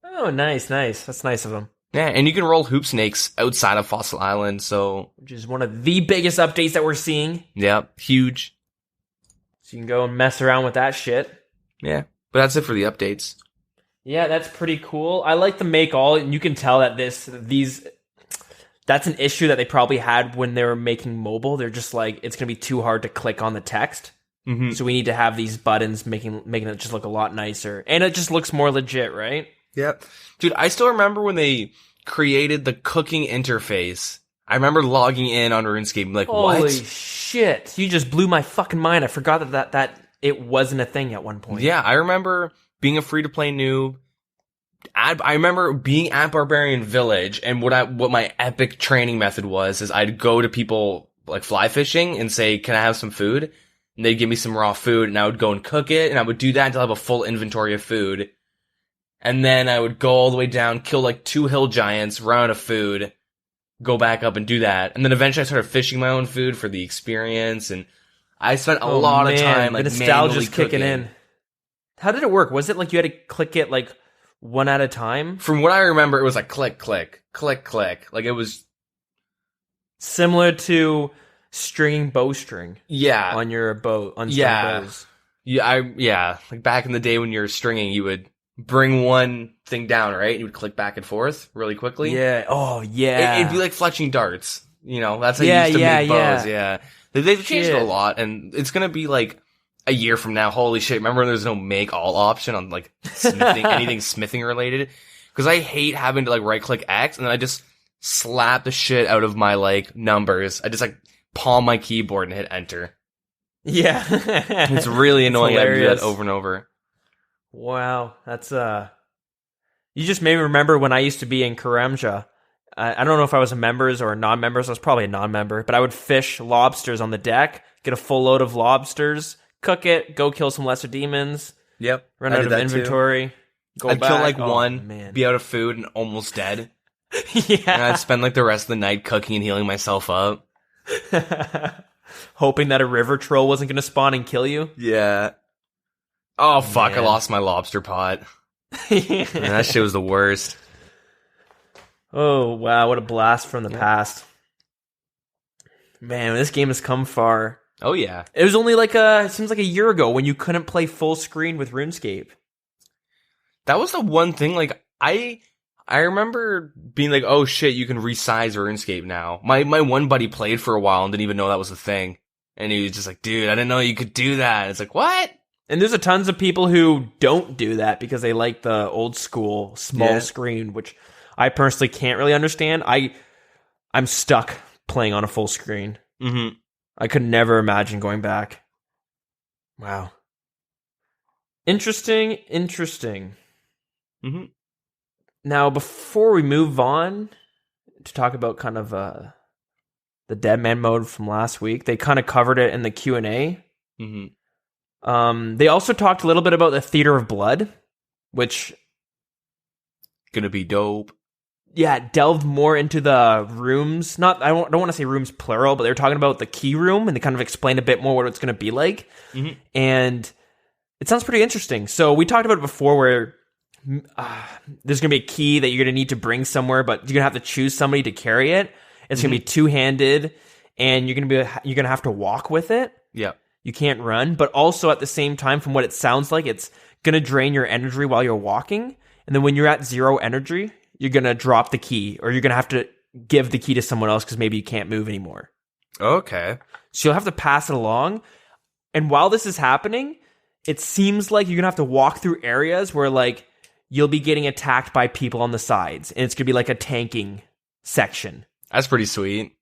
Oh, nice. That's nice of them. Yeah, and you can roll hoop snakes outside of Fossil Island, so Which is one of the biggest updates that we're seeing. yeah, huge. So you can go and mess around with that shit. Yeah. But that's it for the updates. Yeah, that's pretty cool. I like the make all, and you can tell that that's an issue that they probably had when they were making mobile. They're just like, it's going to be too hard to click on the text. Mm-hmm. So we need to have these buttons making it just look a lot nicer. And it just looks more legit, right? Yep. Dude, I still remember when they created the cooking interface. I remember logging in on RuneScape like, Holy what? shit. You just blew my fucking mind. I forgot that it wasn't a thing at one point. Yeah, I remember being a free-to-play noob. I remember being at Barbarian Village, and what my epic training method is I'd go to people like fly fishing and say, can I have some food? And they'd give me some raw food, and I would go and cook it, and I would do that until I have a full inventory of food. And then I would go all the way down, kill like 2 hill giants, run out of food, go back up and do that. And then eventually I started fishing my own food for the experience, and I spent a lot of time like the nostalgia's manually kicking cooking. in. How did it work? Was it like you had to click it like one at a time? From what I remember, it was like click, click, click, click. Like it was, Similar to stringing bowstring yeah, on your bow, on some Yeah. bows. yeah. Like back in the day when you were stringing, you would bring one thing down, right? And you would click back and forth really quickly. Yeah. Oh, yeah. It'd be like fletching darts. That's how Yeah, you used to yeah, make bows. Yeah. They've changed Shit. a lot, and it's gonna be like a year from now. Holy shit! Remember when there's no make all option on like smithing, anything smithing related? Because I hate having to like right click X and then I just slap the shit out of my like numbers. I just like palm my keyboard and hit enter. Yeah. It's really annoying. I do hilarious. that over and over. Wow. That's, you just made me remember when I used to be in Karamja. I don't know if I was a members or a non-members. I was probably a non-member, but I would fish lobsters on the deck, get a full load of lobsters, cook it, go kill some lesser demons, Yep. run I out did of that inventory, go I'd back. kill like Oh, one, man. be out of food and almost dead. And Yeah. I'd spend like the rest of the night cooking and healing myself up. Hoping that a river troll wasn't going to spawn and kill you. Yeah. Oh, fuck, Man. I lost my lobster pot. Man, that shit was the worst. Oh, wow, what a blast from the past. Man, this game has come far. Oh, yeah. It was only it seems like a year ago when you couldn't play full screen with RuneScape. That was the one thing, like, I remember being like, oh shit, you can resize RuneScape now. My one buddy played for a while and didn't even know that was a thing. And he was just like, dude, I didn't know you could do that. And it's like, what? And there's a tons of people who don't do that because they like the old school small screen, which I personally can't really understand. I'm stuck playing on a full screen. Mm-hmm. I could never imagine going back. Wow. Interesting. Mm-hmm. Now, before we move on to talk about kind of the Dead Man mode from last week, they kind of covered it in the Q&A. Mm-hmm. They also talked a little bit about the Theater of Blood, which... Gonna be dope. Yeah, delved more into the rooms. I don't want to say rooms plural, but they were talking about the key room, and they kind of explained a bit more what it's going to be like. Mm-hmm. And it sounds pretty interesting. So we talked about it before where there's going to be a key that you're going to need to bring somewhere, but you're going to have to choose somebody to carry it. It's going to be two-handed, and you're going to have to walk with it. Yeah. You can't run, but also at the same time, from what it sounds like, it's going to drain your energy while you're walking. And then when you're at 0 energy, you're going to drop the key, or you're going to have to give the key to someone else because maybe you can't move anymore. Okay. So you'll have to pass it along. And while this is happening, it seems like you're going to have to walk through areas where, like, you'll be getting attacked by people on the sides. And it's going to be like a tanking section. That's pretty sweet.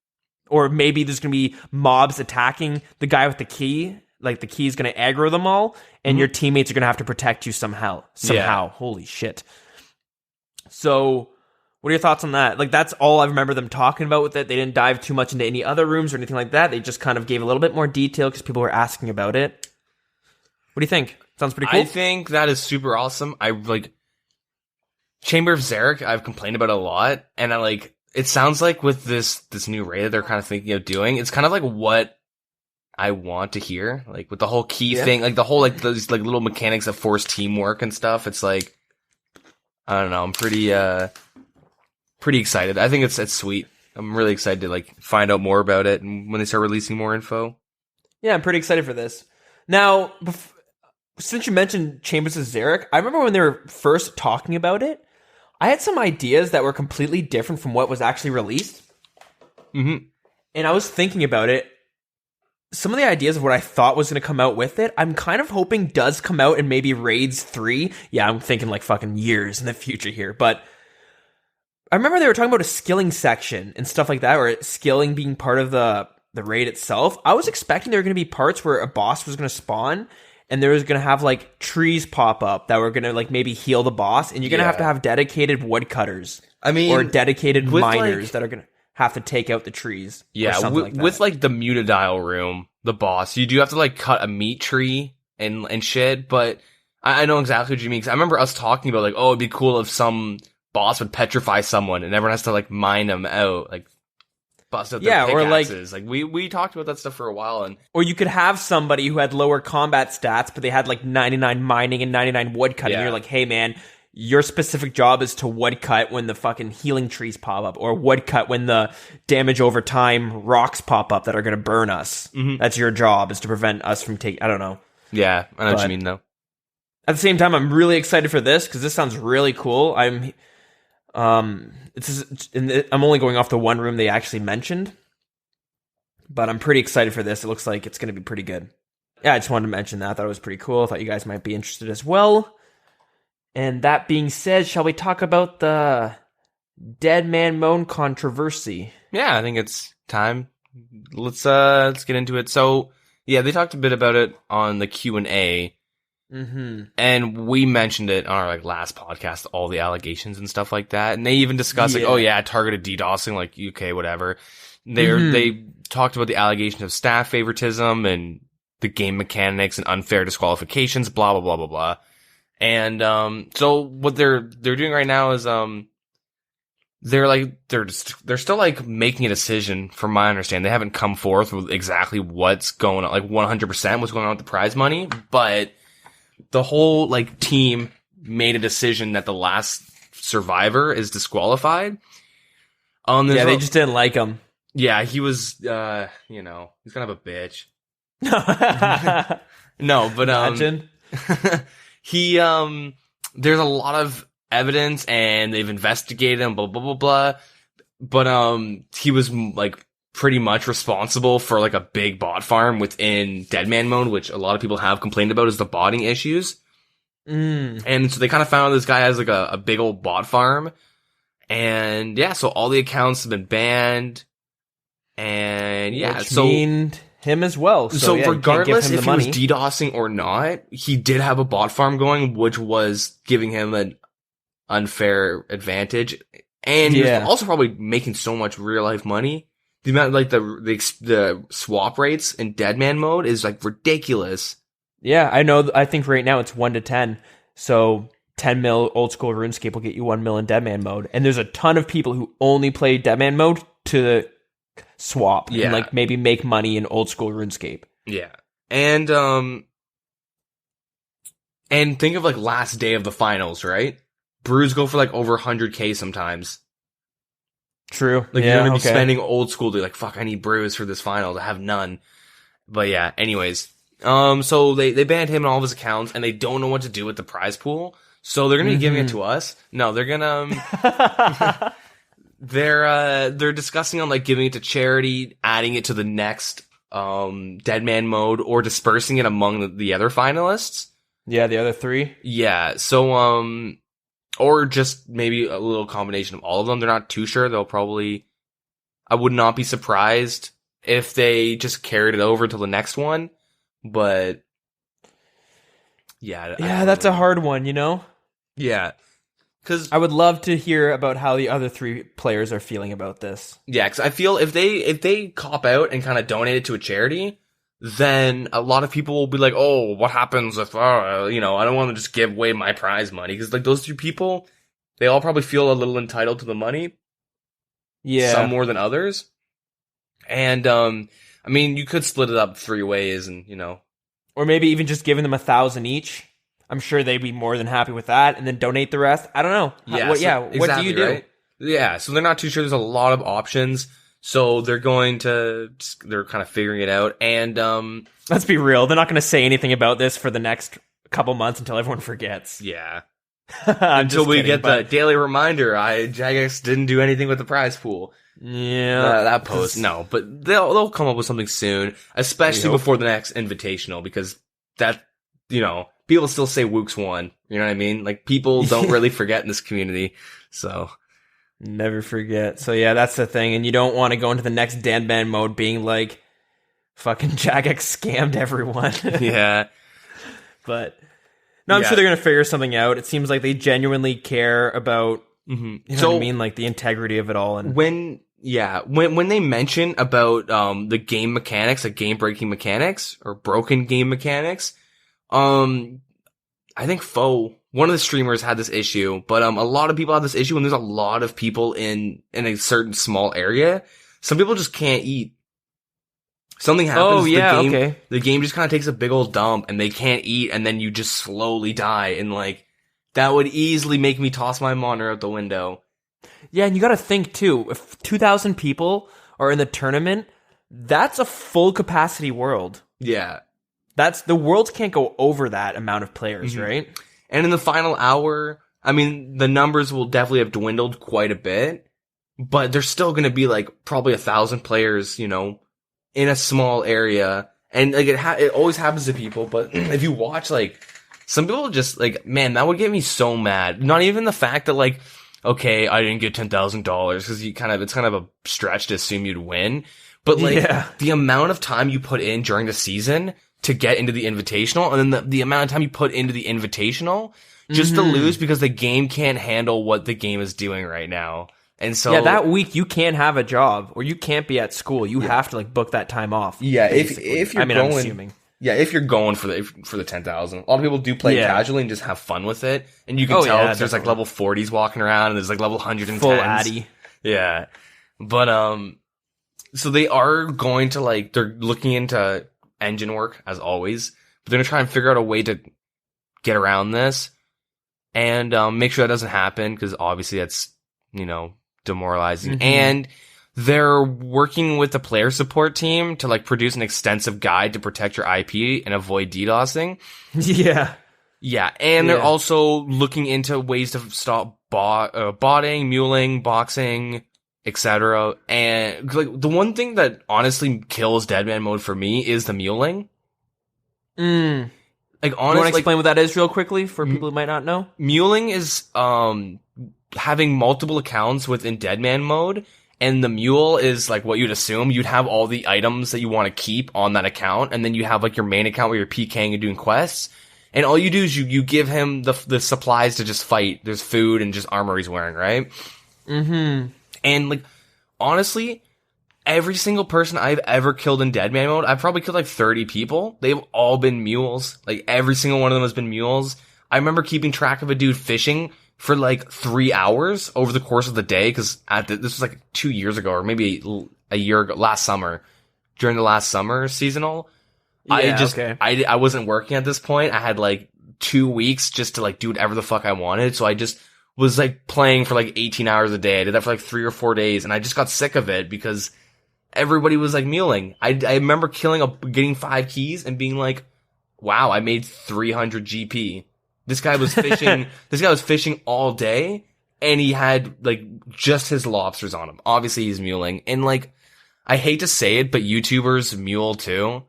Or maybe there's going to be mobs attacking the guy with the key. Like, the key is going to aggro them all. And your teammates are going to have to protect you somehow. Yeah. Holy shit. So, what are your thoughts on that? Like, that's all I remember them talking about with it. They didn't dive too much into any other rooms or anything like that. They just kind of gave a little bit more detail because people were asking about it. What do you think? Sounds pretty cool? I think that is super awesome. I like Chamber of Zarek, I've complained about a lot, and it sounds like with this new raid that they're kind of thinking of doing, it's kind of like what I want to hear. Like with the whole key thing, like the whole those little mechanics of forced teamwork and stuff. It's like, I don't know, I'm pretty excited. I think it's sweet. I'm really excited to find out more about it and when they start releasing more info. Yeah, I'm pretty excited for this. Now, since you mentioned Chambers of Zarek, I remember when they were first talking about it, I had some ideas that were completely different from what was actually released. Mm-hmm. And I was thinking about it. Some of the ideas of what I thought was going to come out with it, I'm kind of hoping does come out in maybe Raids 3. Yeah, I'm thinking fucking years in the future here. But I remember they were talking about a skilling section and stuff like that, or skilling being part of the raid itself. I was expecting there were going to be parts where a boss was going to spawn and there was going to have trees pop up that were going to maybe heal the boss, and you're going to have dedicated woodcutters. I mean, or dedicated miners that are going to have to take out the trees. Yeah, with the Mutadial room, the boss, you do have to cut a meat tree and shit, but I know exactly what you mean, because I remember us talking about oh, it'd be cool if some boss would petrify someone and everyone has to mine them out, bust out their pickaxes. We talked about that stuff for a while, or you could have somebody who had lower combat stats, but they had 99 mining and 99 woodcutting. Yeah. You're like, hey man, your specific job is to woodcut when the fucking healing trees pop up, or woodcut when the damage over time rocks pop up that are going to burn us. Mm-hmm. That's your job, is to prevent us from taking. I don't know. Yeah, I know what you mean though. At the same time, I'm really excited for this because this sounds really cool. I'm only going off the one room they actually mentioned, but I'm pretty excited for this. It looks like it's going to be pretty good. Yeah, I just wanted to mention that. I thought it was pretty cool. I thought you guys might be interested as well. And that being said, shall we talk about the Dead Man Moan controversy? Yeah, I think it's time. Let's get into it. So, yeah, they talked a bit about it on the Q&A. Mm-hmm. And we mentioned it on our last podcast, all the allegations and stuff like that. And they even discussed targeted DDoSing, okay, whatever. They talked about the allegations of staff favoritism and the game mechanics and unfair disqualifications, blah blah blah blah blah. And so what they're doing right now is they're still making a decision. From my understanding, they haven't come forth with exactly what's going on, 100% what's going on with the prize money, but the whole like team made a decision that the last survivor is disqualified. They just didn't like him. Yeah, he was, he's kind of a bitch. No, but Imagine. he there's a lot of evidence and they've investigated him, blah blah blah blah. But he was like pretty much responsible for like a big bot farm within Deadman mode, which a lot of people have complained about is the botting issues. And so they kind of found out this guy has like a big old bot farm. And yeah, so all the accounts have been banned. And yeah, Which mean him as well. So yeah, regardless if he was DDoSing or not, he did have a bot farm going, which was giving him an unfair advantage. And he was also probably making so much real life money. The amount, like the swap rates in Deadman mode is like ridiculous. Yeah, I know. I think right now it's 1 to 10. So 10 mil old school RuneScape will get you 1 mil in Deadman mode. And there's a ton of people who only play Deadman mode to swap and like maybe make money in old school RuneScape. Yeah. And think of like last day of the finals, right? Brews go for like over 100K sometimes. True. Like you're gonna be spending old school to like, fuck, I need brews for this final. I have none. But yeah, anyways. So they banned him and all of his accounts and they don't know what to do with the prize pool. So they're gonna be giving it to us. No, they're gonna they're discussing on like giving it to charity, adding it to the next Deadman mode, or dispersing it among the other finalists. Yeah, the other three. Yeah, so or just maybe a little combination of all of them. They're not too sure. They'll probably, I would not be surprised if they just carried it over to the next one. But yeah, that's a hard one, you know? Yeah. Cause I would love to hear about how the other three players are feeling about this. Yeah, cause I feel if they cop out and kind of donate it to a charity, then a lot of people will be like, oh, what happens if, I don't want to just give away my prize money. Cause like those two people, they all probably feel a little entitled to the money. Yeah. Some more than others. And, I mean, you could split it up 3 ways and, or maybe even just giving them 1,000 each. I'm sure they'd be more than happy with that and then donate the rest. I don't know. Yeah. What exactly, do you do? Right? Yeah. So they're not too sure. There's a lot of options. So they're kind of figuring it out. And, let's be real. They're not going to say anything about this for the next couple months until everyone forgets. Yeah. Until we get the daily reminder, Jagex didn't do anything with the prize pool. Yeah. That post. No, but they'll come up with something soon, especially before the next invitational, because that, people still say Wooks won. You know what I mean? Like, people don't really forget in this community. So. Never forget. So yeah, that's the thing. And you don't want to go into the next Deadman mode being like, fucking Jagex scammed everyone. Yeah. But no, I'm sure they're going to figure something out. It seems like they genuinely care about, you know what I mean? Like the integrity of it all. And when they mention about, the game mechanics, like game breaking mechanics or broken game mechanics, I think one of the streamers had this issue, but a lot of people have this issue, and there's a lot of people in a certain small area. Some people just can't eat. Something happens. The game just kind of takes a big old dump, and they can't eat, and then you just slowly die. And like that would easily make me toss my monitor out the window. Yeah, and you got to think too. If 2,000 people are in the tournament, that's a full capacity world. Yeah, the world can't go over that amount of players, right? And in the final hour, I mean, the numbers will definitely have dwindled quite a bit, but there's still going to be like probably 1,000 players, in a small area. And like it always happens to people, but if you watch, like, some people just like, man, that would get me so mad. Not even the fact that like, okay, I didn't get $10,000 because it's kind of a stretch to assume you'd win. But like the amount of time you put in during the season to get into the invitational, and then the amount of time you put into the invitational just to lose because the game can't handle what the game is doing right now. And so that week you can't have a job or you can't be at school. You have to like book that time off. Yeah, if you're going, I'm assuming. Yeah, if you're going for the 10,000, a lot of people do play casually and just have fun with it, and you can tell there's like level 40s walking around, and there's like level 110s. Full Addy. Yeah, but so they are going to like they're looking into engine work as always, but they're gonna try and figure out a way to get around this and make sure that doesn't happen, because obviously that's, demoralizing. And they're working with the player support team to like produce an extensive guide to protect your IP and avoid DDoSing. Yeah, and they're also looking into ways to stop botting, muling, boxing, etc. And like the one thing that honestly kills Deadman mode for me is the muling. Like, honestly, you want to explain what that is real quickly for people who might not know? Muling is having multiple accounts within Deadman mode, and the mule is like what you'd assume. You'd have all the items that you want to keep on that account, and then you have like your main account where you're PKing and doing quests. And all you do is you give him the supplies to just fight. There's food and just armor he's wearing, right? And like, honestly, every single person I've ever killed in Deadman mode, I've probably killed like 30 people. They've all been mules. Like, every single one of them has been mules. I remember keeping track of a dude fishing for like 3 hours over the course of the day, because this was like 2 years ago, or maybe a year ago, last summer, during the last summer seasonal. I wasn't working at this point. I had like 2 weeks just to like do whatever the fuck I wanted. So I just was like playing for like 18 hours a day. I did that for like 3 or 4 days, and I just got sick of it because everybody was like muling. I remember getting 5 keys and being like, wow, I made 300 GP. This guy was fishing, all day, and he had like just his lobsters on him. Obviously he's muling. And like, I hate to say it, but YouTubers mule too.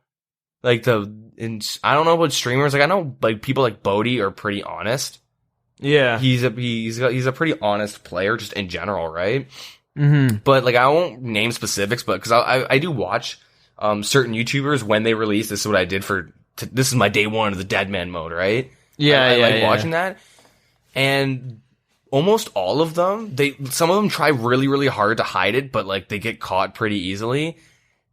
Like I don't know about streamers. Like, I know like people like Bodhi are pretty honest. Yeah. He's a pretty honest player just in general, right? But like, I won't name specifics, but because I do watch certain YouTubers when they release. This is what I did this is my day one of the Deadman mode, right? I like watching that. And almost all of them, some of them try really, really hard to hide it, but like they get caught pretty easily.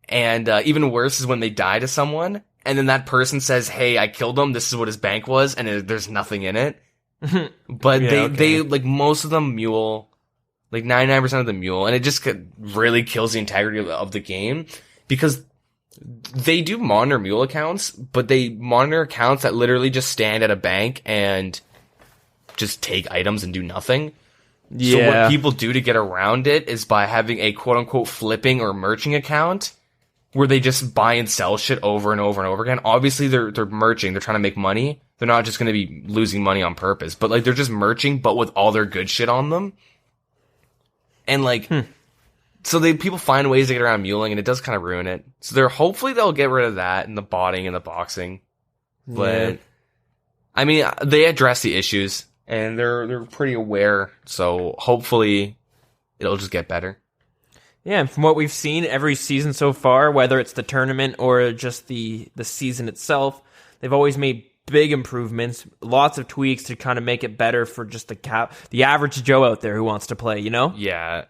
And even worse is when they die to someone, and then that person says, "Hey, I killed him. This is what his bank was," and there's nothing in it. But they like, most of them mule, like 99% of them mule, and it just really kills the integrity of the game, because they do monitor mule accounts, but they monitor accounts that literally just stand at a bank and just take items and do nothing. So what people do to get around it is by having a quote-unquote flipping or merching account, where they just buy and sell shit over and over and over again. Obviously, they're merching. They're trying to make money. They're not just going to be losing money on purpose. But like, they're just merching, but with all their good shit on them. And like, so people find ways to get around muling, and it does kind of ruin it. So hopefully they'll get rid of that and the botting and the boxing. But I mean, they address the issues, and they're pretty aware. So hopefully it'll just get better. Yeah, and from what we've seen every season so far, whether it's the tournament or just the season itself, they've always made big improvements, lots of tweaks to kind of make it better for just the average Joe out there who wants to play, Yeah.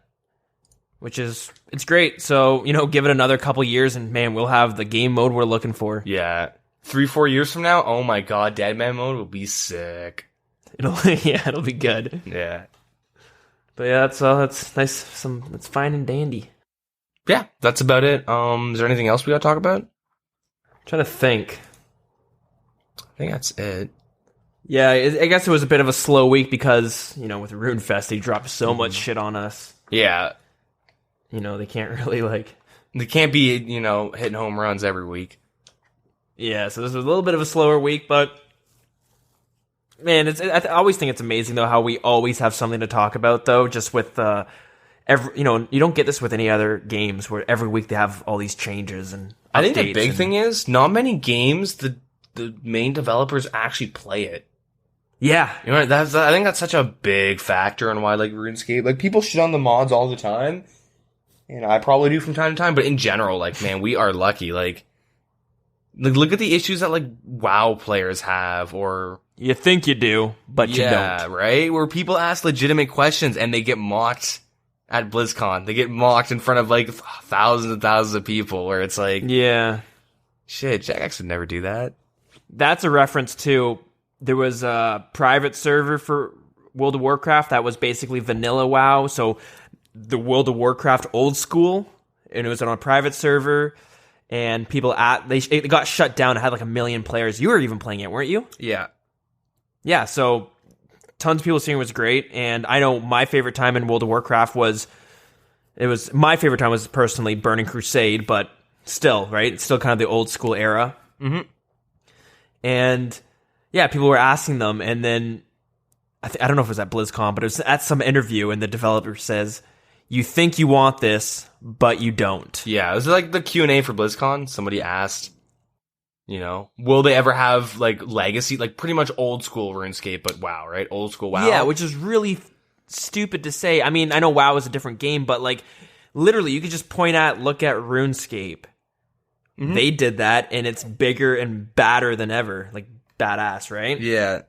It's great. So, give it another couple years, and man, we'll have the game mode we're looking for. Yeah. 3-4 years from now, oh my god, Deadman mode will be sick. It'll be good. Yeah. But yeah, that's nice. It's fine and dandy. Yeah, that's about it. Is there anything else we got to talk about? I'm trying to think. I think that's it. Yeah, I guess it was a bit of a slow week because, with RuneFest, they dropped so much shit on us. Yeah. They can't really, They can't be, hitting home runs every week. Yeah, so this was a little bit of a slower week, but man, I always think it's amazing, though, how we always have something to talk about, though, just with you don't get this with any other games where every week they have all these changes and updates. I think the big thing is not many games the main developers actually play it. Yeah. I think that's such a big factor in why, RuneScape, people shit on the mods all the time. And I probably do from time to time, but in general, man, we are lucky. Look at the issues that, WoW players have, or... You think you do, but you don't. Yeah, right? Where people ask legitimate questions and they get mocked at BlizzCon. They get mocked in front of, thousands and thousands of people, where it's yeah. Shit, Jagex would never do that. That's a reference to... There was a private server for World of Warcraft that was basically vanilla WoW, so the World of Warcraft Oldschool, and it was on a private server, and people it got shut down. It had 1 million players. You were even playing it, weren't you? Yeah. yeah, so tons of people saying it was great, and I know my favorite time in World of Warcraft was personally Burning Crusade, but still, right? It's still kind of the old school era. Mm-hmm. And yeah, people were asking them, and then I don't know if it was at BlizzCon, but it was at some interview, and the developer says, "You think you want this, but you don't." Yeah, it was like the Q&A for BlizzCon. Somebody asked, will they ever have like legacy, like pretty much old school RuneScape, but WoW, right? Old school WoW. Yeah, which is really stupid to say. I mean, I know WoW is a different game, but like literally, you could just look at RuneScape. Mm-hmm. They did that, and it's bigger and badder than ever. Like badass, right? Yeah.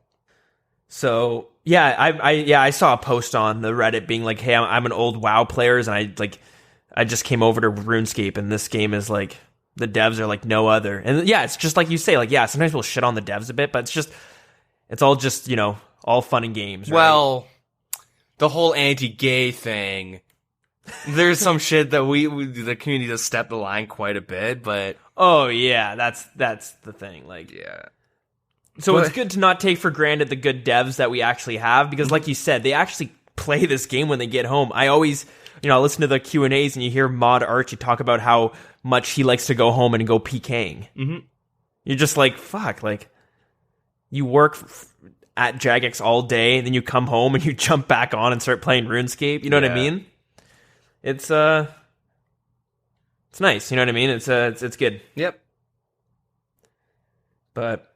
So yeah, I saw a post on the Reddit being like, "Hey, I'm an old WoW player, and I just came over to RuneScape, and this game is like the devs are like no other." And yeah, it's just like you say, like yeah, sometimes we'll shit on the devs a bit, but it's all just all fun and games. Right? Well, the whole anti-gay thing. There's some shit that the community does step the line quite a bit, but oh yeah, that's the thing. Like yeah. So it's good to not take for granted the good devs that we actually have, because like you said, they actually play this game when they get home. I always, I listen to the Q&As and you hear Mod Archie talk about how much he likes to go home and go PKing. Mm-hmm. You're just like, fuck, like you work at Jagex all day, and then you come home and you jump back on and start playing RuneScape. You know what I mean? It's nice. You know what I mean? It's good. Yep. But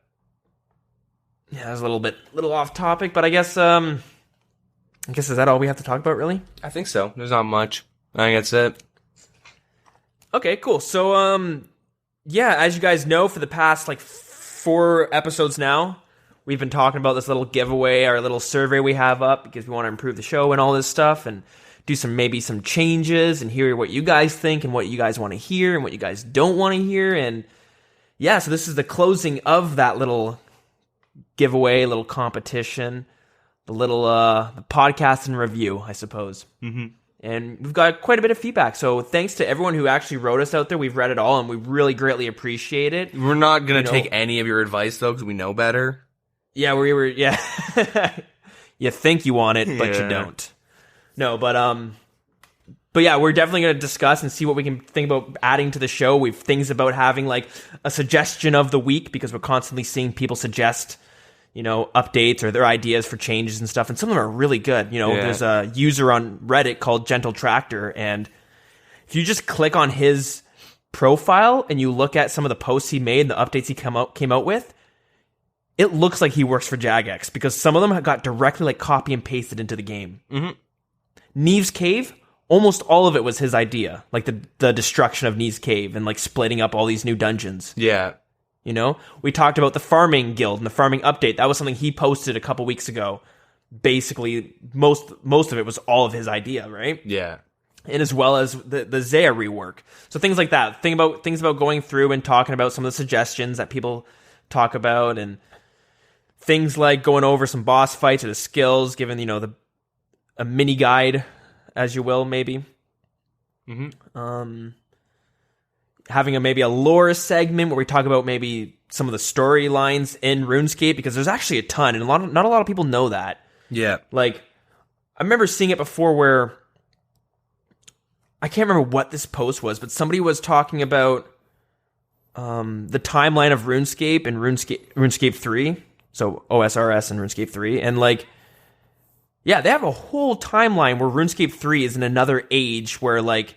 yeah, that was a little off topic, but I guess is that all we have to talk about, really? I think so. There's not much. I think that's it. Okay, cool. So yeah, as you guys know, for the past like 4 episodes now, we've been talking about this little giveaway, our little survey we have up, because we want to improve the show and all this stuff, and do some changes and hear what you guys think and what you guys want to hear and what you guys don't want to hear. And yeah, so this is the closing of that little giveaway, little competition, the little the podcast and review, I suppose. Mm-hmm. And we've got quite a bit of feedback. So thanks to everyone who actually wrote us out there. We've read it all, and we really greatly appreciate it. We're not going to take any of your advice, though, because we know better. Yeah, we were, yeah. You think you want it, but you don't. No, but yeah, we're definitely going to discuss and see what we can think about adding to the show. We've things about having like a suggestion of the week, because we're constantly seeing people suggest, updates or their ideas for changes and stuff. And some of them are really good. There's a user on Reddit called Gentle Tractor, and if you just click on his profile and you look at some of the posts he made and the updates he came out with, it looks like he works for Jagex, because some of them got directly like copy and pasted into the game. Mm-hmm. Neve's Cave, almost all of it was his idea, like the destruction of Neve's Cave and like splitting up all these new dungeons. Yeah. We talked about the farming guild and the farming update. That was something he posted a couple weeks ago. Basically, most of it was all of his idea, right? Yeah. And as well as the Zaya rework. So things like that. Things about going through and talking about some of the suggestions that people talk about, and things like going over some boss fights or the skills, given, a mini guide, as you will, maybe. Mm-hmm. Having maybe a lore segment where we talk about maybe some of the storylines in RuneScape, because there's actually a ton, and not a lot of people know that. Yeah. Like, I remember seeing it before where, I can't remember what this post was, but somebody was talking about the timeline of RuneScape and RuneScape 3, so OSRS and RuneScape 3, and like, yeah, they have a whole timeline where RuneScape 3 is in another age where, like,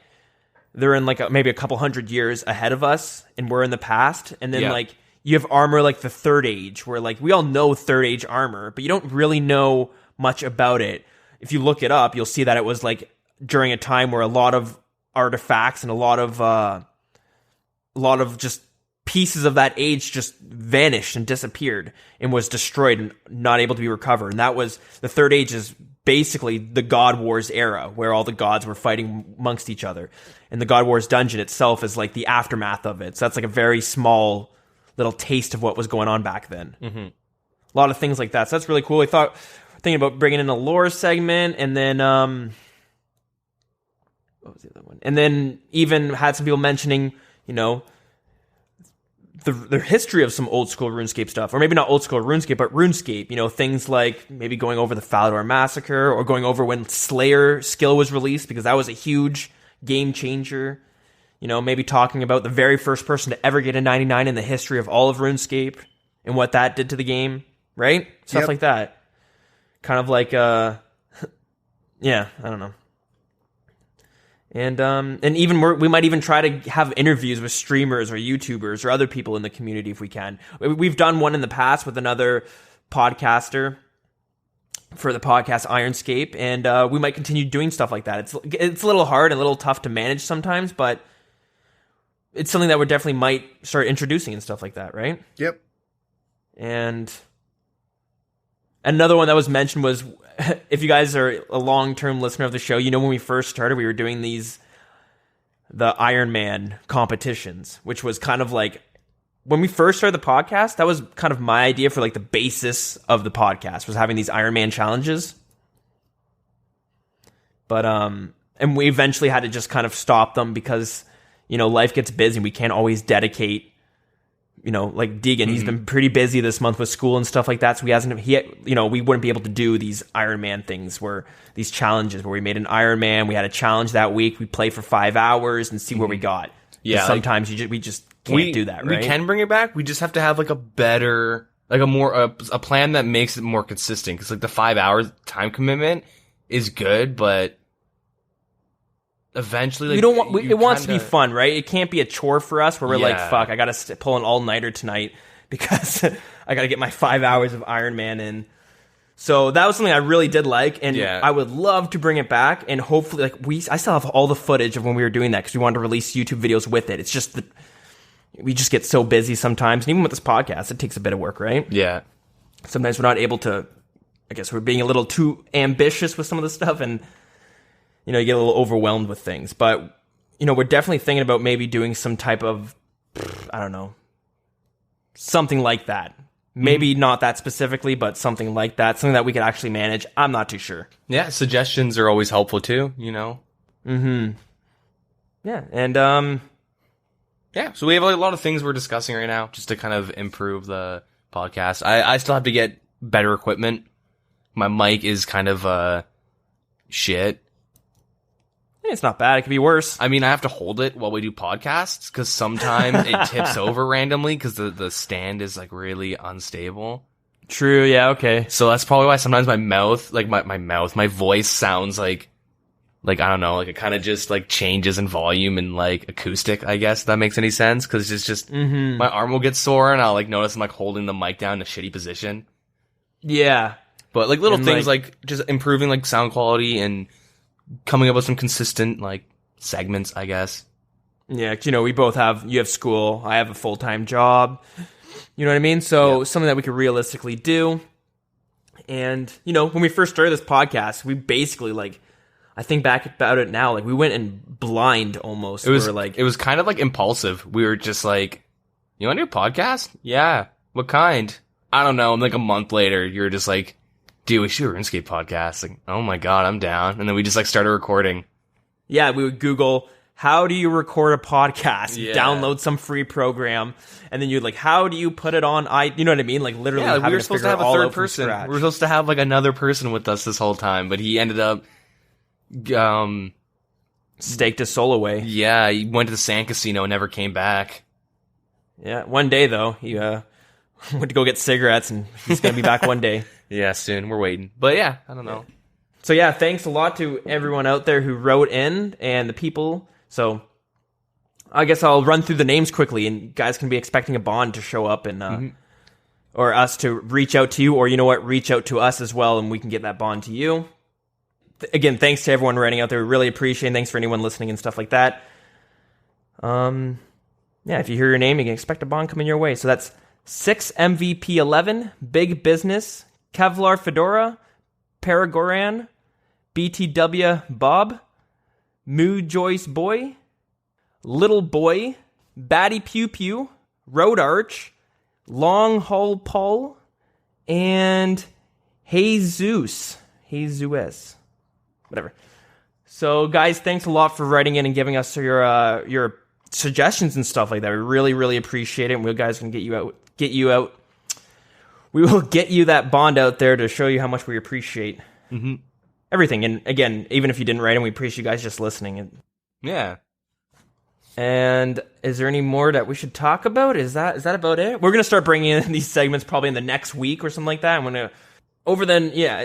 they're in, like, maybe a couple hundred years ahead of us, and we're in the past. And then, like, you have armor like the Third Age, where, like, we all know Third Age armor, but you don't really know much about it. If you look it up, you'll see that it was, like, during a time where a lot of artifacts and a lot of just pieces of that age just vanished and disappeared and was destroyed and not able to be recovered. And that was, the Third Age is basically the God Wars era, where all the gods were fighting amongst each other. And the God Wars dungeon itself is like the aftermath of it. So that's like a very small little taste of what was going on back then. Mm-hmm. A lot of things like that. So that's really cool. Thinking about bringing in a lore segment, and then, what was the other one? And then even had some people mentioning, the history of some old school RuneScape stuff, or maybe not old school RuneScape, but RuneScape. You know, things like maybe going over the Falador Massacre, or going over when Slayer skill was released, because that was a huge game changer. You know, maybe talking about the very first person to ever get a 99 in the history of all of RuneScape and what that did to the game, right? Stuff like that. Kind of like, yeah, I don't know. And even we might even try to have interviews with streamers or YouTubers or other people in the community if we can. We've done one in the past with another podcaster for the podcast Ironscape, and we might continue doing stuff like that. It's a little hard and a little tough to manage sometimes, but it's something that we definitely might start introducing and stuff like that, right? Yep. And another one that was mentioned was, if you guys are a long-term listener of the show, you know when we first started, we were doing the Iron Man competitions, which was kind of like, when we first started the podcast, that was kind of my idea for like the basis of the podcast, was having these Iron Man challenges. But, and we eventually had to just kind of stop them because, you know, life gets busy and we can't always dedicate. You know, like Deagin, he's been pretty busy this month with school and stuff like that. So we wouldn't be able to do these Iron Man things, these challenges where we made an Iron Man. We had a challenge that week. We play for 5 hours and see where we got. Yeah. Sometimes we just can't do that, right? We can bring it back. We just have to have like a better, like a plan that makes it more consistent. Cause like the 5 hours time commitment is good, but eventually, like, it wants to be fun, right? It can't be a chore for us where we're like, fuck, I gotta pull an all-nighter tonight because I gotta get my 5 hours of Iron Man in. So that was something I really did like, and I would love to bring it back, and hopefully, like, I still have all the footage of when we were doing that because we wanted to release YouTube videos with it. It's just that we just get so busy sometimes, and even with this podcast, it takes a bit of work, right? Yeah. Sometimes we're not able to, I guess we're being a little too ambitious with some of the stuff, and you know, you get a little overwhelmed with things. But, you know, we're definitely thinking about maybe doing some type of, I don't know, something like that. Maybe not that specifically, but something like that. Something that we could actually manage. I'm not too sure. Yeah, suggestions are always helpful too, you know? Mm-hmm. Yeah, and, yeah, so we have a lot of things we're discussing right now just to kind of improve the podcast. I still have to get better equipment. My mic is kind of, shit. It's not bad. It could be worse. I mean, I have to hold it while we do podcasts because sometimes it tips over randomly because the stand is like really unstable. True. Yeah. Okay. So that's probably why sometimes my mouth, like my voice sounds like I don't know, like it kind of just like changes in volume and like acoustic, I guess, if that makes any sense. Cause it's just, my arm will get sore and I'll like notice I'm like holding the mic down in a shitty position. Yeah. But like little things like just improving like sound quality and coming up with some consistent like segments, I guess. Yeah, you know, you have school, I have a full-time job. You know what I mean? So something that we could realistically do. And, you know, when we first started this podcast, we basically like, I think back about it now, like we went in blind almost. It was kind of like impulsive. We were just like, you want to do a podcast? Yeah. What kind? I don't know. And like a month later, you're just like, dude, we should do a RuneScape podcast. Like, oh my god, I'm down. And then we just like started recording. Yeah, we would Google, how do you record a podcast? Yeah. Download some free program. And then you'd like, how do you put it on? You know what I mean? Like literally we were supposed to have a third person. We were supposed to have like another person with us this whole time, but he ended up staked his soul away. Yeah, he went to the sand casino and never came back. Yeah, one day though, he went to go get cigarettes and he's going to be back one day. Yeah, soon. We're waiting. But yeah, I don't know. So yeah, thanks a lot to everyone out there who wrote in and the people. So I guess I'll run through the names quickly and you guys can be expecting a bond to show up and or us to reach out to you, or you know what, reach out to us as well and we can get that bond to you. Again, thanks to everyone writing out there. We really appreciate it. Thanks for anyone listening and stuff like that. Yeah, if you hear your name, you can expect a bond coming your way. So that's 6MVP11, Big Business, Kevlar Fedora, Paragoran, BTW Bob, Moo Joyce Boy, Little Boy, Batty Pew Pew, Road Arch, Long Haul Paul, and Jesus. Whatever. So, guys, thanks a lot for writing in and giving us your suggestions and stuff like that. We really, really appreciate it. And we guys can get you out. We will get you that bond out there to show you how much we appreciate everything. And again, even if you didn't write them, we appreciate you guys just listening. Yeah. And is there any more that we should talk about? Is that about it? We're gonna start bringing in these segments probably in the next week or something like that. I'm gonna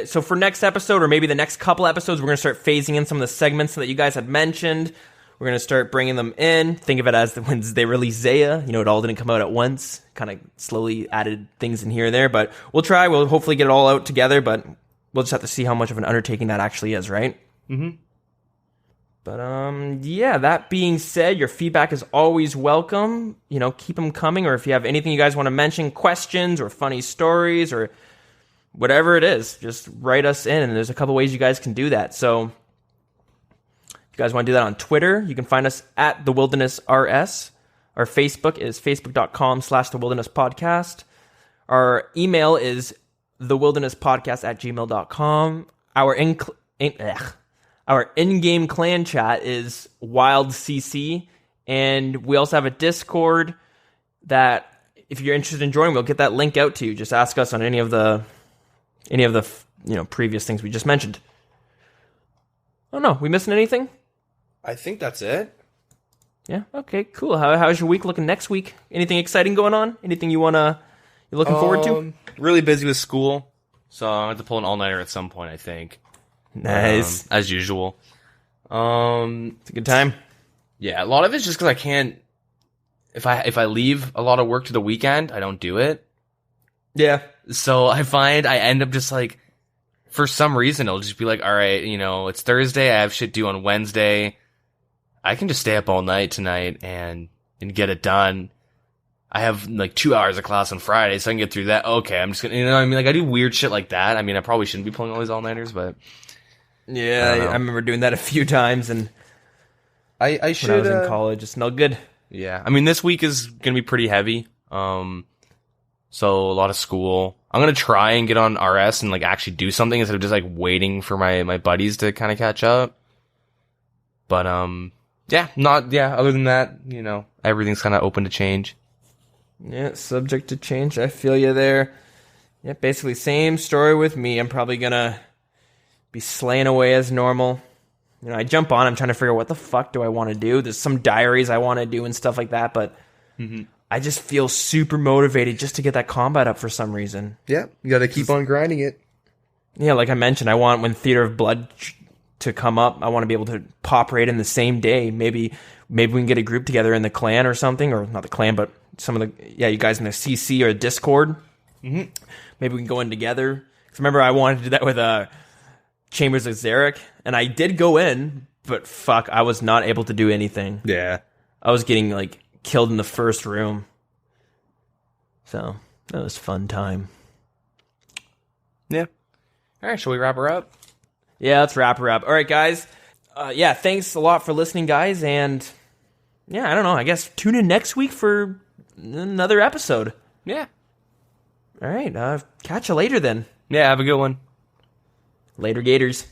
so for next episode or maybe the next couple episodes, we're gonna start phasing in some of the segments that you guys had mentioned. We're gonna start bringing them in. Think of it as when they released Zaya. It all didn't come out at once. Kind of slowly added things in here and there, but we'll try. We'll hopefully get it all out together, but we'll just have to see how much of an undertaking that actually is, right? Mm-hmm. But, that being said, your feedback is always welcome. Keep them coming, or if you have anything you guys want to mention, questions or funny stories or whatever it is, just write us in, and there's a couple ways you guys can do that. So, if you guys want to do that on Twitter, you can find us at The Wilderness RS. Our Facebook is facebook.com/thewildernesspodcast. Our email is thewildernesspodcast@gmail.com. Our in-game clan chat is WildCC, and we also have a Discord that, if you're interested in joining, we'll get that link out to you. Just ask us on any of the previous things we just mentioned. Oh no, we missing anything? I think that's it. Yeah. Okay. Cool. How's your week looking next week? Anything exciting going on? Anything you're looking forward to? Really busy with school, so I have to pull an all-nighter at some point, I think. Nice. As usual. It's a good time. Yeah, a lot of it's just because I can't. If I leave a lot of work to the weekend, I don't do it. Yeah. So I find I end up just like, for some reason, it'll just be like, all right, it's Thursday. I have shit due on Wednesday. I can just stay up all night tonight and get it done. I have like 2 hours of class on Friday, so I can get through that. Okay, I'm just gonna, I do weird shit like that. I probably shouldn't be pulling all these all-nighters, but. Yeah, I remember doing that a few times, and I should. When I was in college, it smelled good. Yeah, this week is gonna be pretty heavy. So a lot of school. I'm gonna try and get on RS and like actually do something instead of just like waiting for my buddies to kind of catch up. But other than that, everything's kind of open to change. Yeah, subject to change. I feel you there. Yeah, basically same story with me. I'm probably gonna be slaying away as normal. I jump on, I'm trying to figure out what the fuck do I want to do. There's some diaries I want to do and stuff like that, but I just feel super motivated just to get that combat up for some reason. Yeah, you got to keep on grinding it. Yeah, like I mentioned, I want when Theater of Blood to come up, I want to be able to pop right in the same day. Maybe we can get a group together in the clan or something, or not the clan, but some of you guys in the CC or Discord. Maybe we can go in together. Because remember, I wanted to do that with Chambers of Xeric, and I did go in, but fuck, I was not able to do anything. Yeah. I was getting like killed in the first room. So that was a fun time. Yeah. All right, shall we wrap her up? Yeah, let's wrap her up. All right, guys. Thanks a lot for listening, guys, and I don't know. I guess tune in next week for another episode. Yeah. All right. Catch you later then. Yeah, have a good one. Later, Gators.